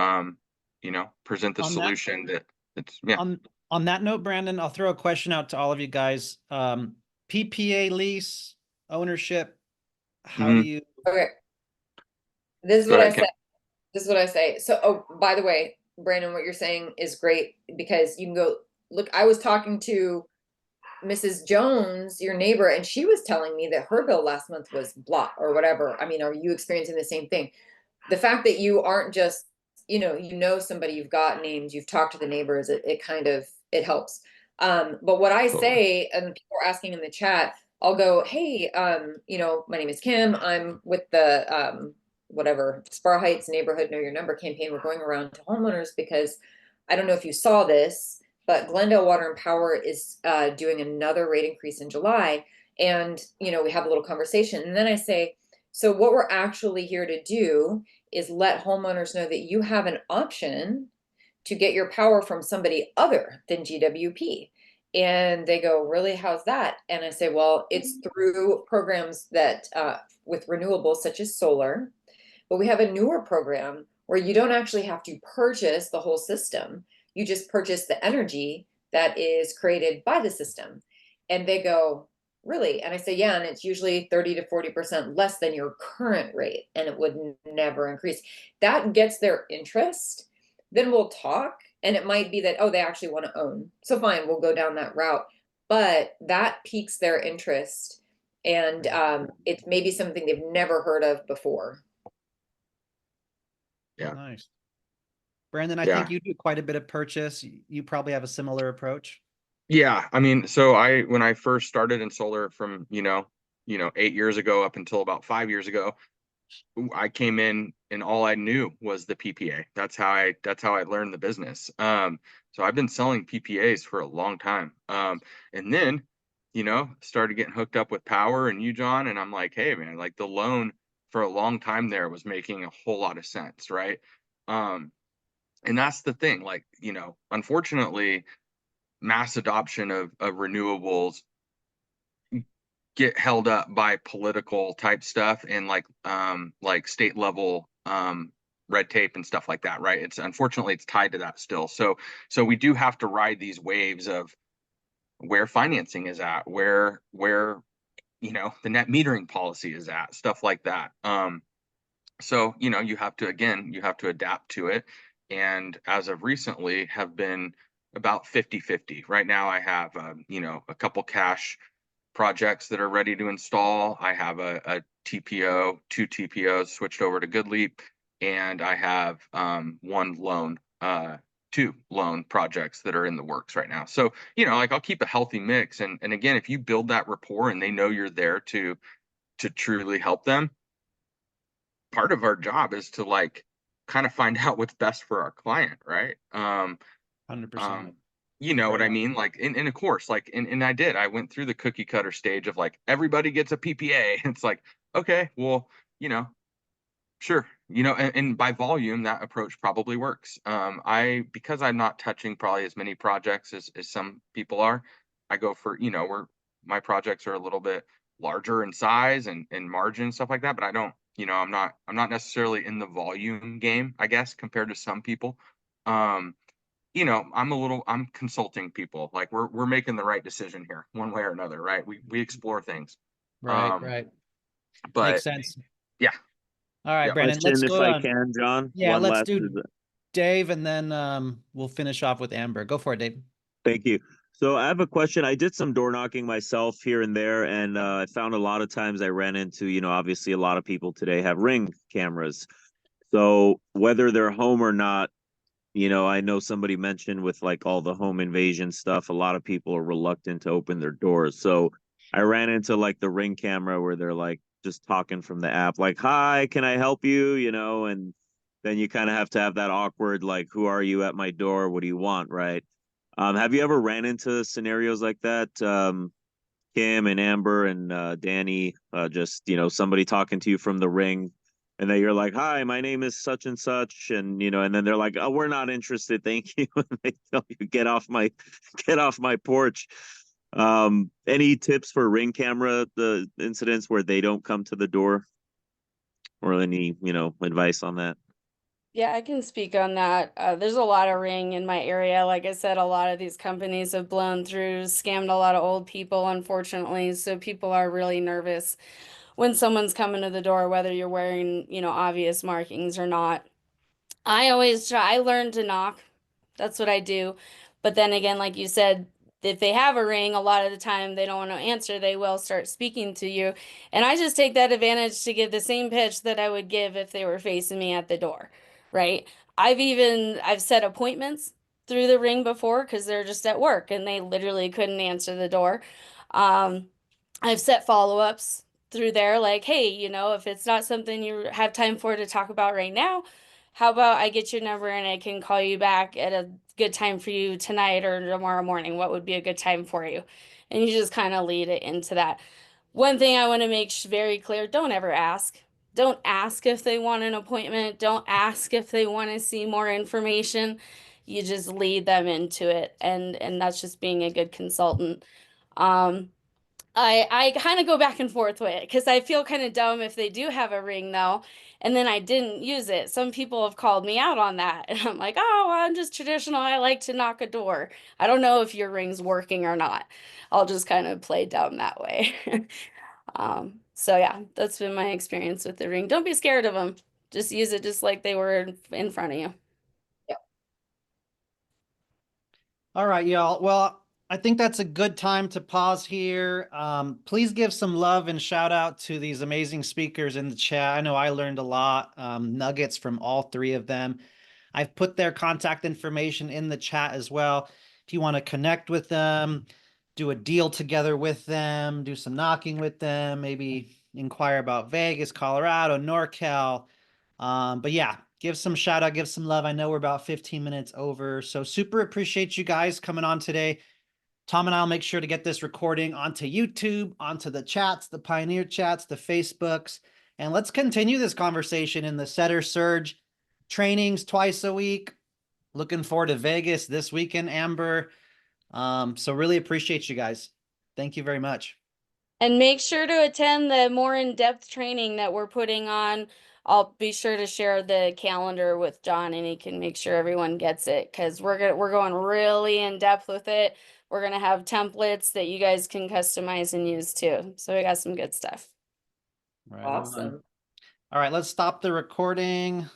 present the solution that's yeah. On that note, Brandon, I'll throw a question out to all of you guys. PPA lease, ownership, how do you? Okay. This is what I said. This is what I say. So, oh, by the way, Brandon, what you're saying is great, because you can go look. I was talking to Mrs. Jones, your neighbor, and she was telling me that her bill last month was blah or whatever. I mean, are you experiencing the same thing? The fact that you aren't just, somebody, you've got names, you've talked to the neighbors, it kind of, it helps. But what I say, and people are asking in the chat, I'll go, hey, my name is Kim. I'm with the whatever Spar Heights neighborhood Know Your Number campaign. We're going around to homeowners because I don't know if you saw this, but Glendale Water and Power is doing another rate increase in July. And, we have a little conversation. And then I say, so what we're actually here to do is let homeowners know that you have an option to get your power from somebody other than GWP. And they go, really, how's that? And I say, well, it's through programs that with renewables such as solar, but we have a newer program where you don't actually have to purchase the whole system. You just purchase the energy that is created by the system. And they go, really? And I say, yeah, and it's usually 30 to 40% less than your current rate, and it would never increase. That gets their interest. Then we'll talk, and it might be that, oh, they actually want to own. So fine, we'll go down that route. But that piques their interest, and it's maybe something they've never heard of before. Yeah. Nice. Brandon, I think you do quite a bit of purchase. You probably have a similar approach. Yeah, I mean, so when I first started in solar from 8 years ago up until about 5 years ago, I came in and all I knew was the PPA. That's how I learned the business. So I've been selling PPAs for a long time. And then started getting hooked up with Powur and you, John, and I'm like, hey man, like the loan for a long time there was making a whole lot of sense, right? And that's the thing, like, unfortunately, mass adoption of renewables get held up by political type stuff and like state level red tape and stuff like that, right? Unfortunately it's tied to that still. So we do have to ride these waves of where financing is at, where the net metering policy is at, stuff like that. So you have to adapt to it. And as of recently have been about 50-50. Right now I have a couple cash projects that are ready to install. I have a TPO, 2 TPOs switched over to GoodLeap, and I have 2 loan projects that are in the works right now. So, like, I'll keep a healthy mix. And again, if you build that rapport and they know you're there to truly help them, part of our job is to like kind of find out what's best for our client, right? 100%. You know Right what I on. mean? Like, and of course, like, and I went through the cookie cutter stage of like, everybody gets a PPA. It's like, okay, well, sure. And by volume, that approach probably works. Because I'm not touching probably as many projects as some people are, I go for, where my projects are a little bit larger in size and margin, stuff like that. But I don't, I'm not necessarily in the volume game, I guess, compared to some people. I'm consulting people. Like, we're making the right decision here, one way or another, right? We explore things. Right. But Makes sense. yeah. All right, Yep. Brandon, let's Question, if go I on. can, John. Yeah, One let's last. do Dave, and then we'll finish off with Amber. Go for it, Dave. Thank you. So I have a question. I did some door knocking myself here and there, and I found a lot of times I ran into, obviously a lot of people today have Ring cameras. So whether they're home or not, I know somebody mentioned with like all the home invasion stuff, a lot of people are reluctant to open their doors. So I ran into like the Ring camera where they're like just talking from the app, like, "Hi, can I help you?" And then you kind of have to have that awkward, like, "Who are you at my door? What do you want?" Right? Have you ever ran into scenarios like that, Kim and Amber and Danny? Just somebody talking to you from the Ring, and then you're like, "Hi, my name is such and such," and and then they're like, "Oh, we're not interested, thank you." And they tell you, get off my porch. Any tips for Ring camera, the incidents where they don't come to the door, or any advice on that? Yeah, I can speak on that. There's a lot of Ring in my area. Like I said, a lot of these companies have blown through, scammed a lot of old people, unfortunately. So people are really nervous when someone's coming to the door, whether you're wearing, obvious markings or not. I learned to knock. That's what I do. But then again, like you said, if they have a ring, a lot of the time they don't want to answer, they will start speaking to you. And I just take that advantage to give the same pitch that I would give if they were facing me at the door, right? I've set appointments through the Ring before because they're just at work and they literally couldn't answer the door. I've set follow-ups through there, like, hey, if it's not something you have time for to talk about right now, how about I get your number and I can call you back at a good time for you tonight or tomorrow morning? What would be a good time for you? And you just kind of lead it into that. One thing I want to make very clear, don't ever ask. Don't ask if they want an appointment. Don't ask if they want to see more information. You just lead them into it. And that's just being a good consultant. I kind of go back and forth with it because I feel kind of dumb if they do have a ring though, and then I didn't use it. Some people have called me out on that, and I'm like, oh, well, I'm just traditional. I like to knock a door. I don't know if your ring's working or not. I'll just kind of play dumb that way. So yeah, that's been my experience with the Ring. Don't be scared of them. Just use it just like they were in front of you. All right, y'all. Well, I think that's a good time to pause here. Please give some love and shout out to these amazing speakers in the chat. I know I learned a lot, nuggets from all 3 of them. I've put their contact information in the chat as well. If you want to connect with them, do a deal together with them, do some knocking with them, maybe inquire about Vegas, Colorado, NorCal. But yeah, give some shout out, give some love. I know we're about 15 minutes over, so super appreciate you guys coming on today. Tom and I'll make sure to get this recording onto YouTube, onto the chats, the Pioneer chats, the Facebooks, and let's continue this conversation in the Setter Surge trainings twice a week. Looking forward to Vegas this weekend, Amber. So really appreciate you guys. Thank you very much. And make sure to attend the more in-depth training that we're putting on. I'll be sure to share the calendar with John and he can make sure everyone gets it because we're going really in depth with it. We're gonna have templates that you guys can customize and use too. So we got some good stuff. Right Awesome. on. All right, let's stop the recording.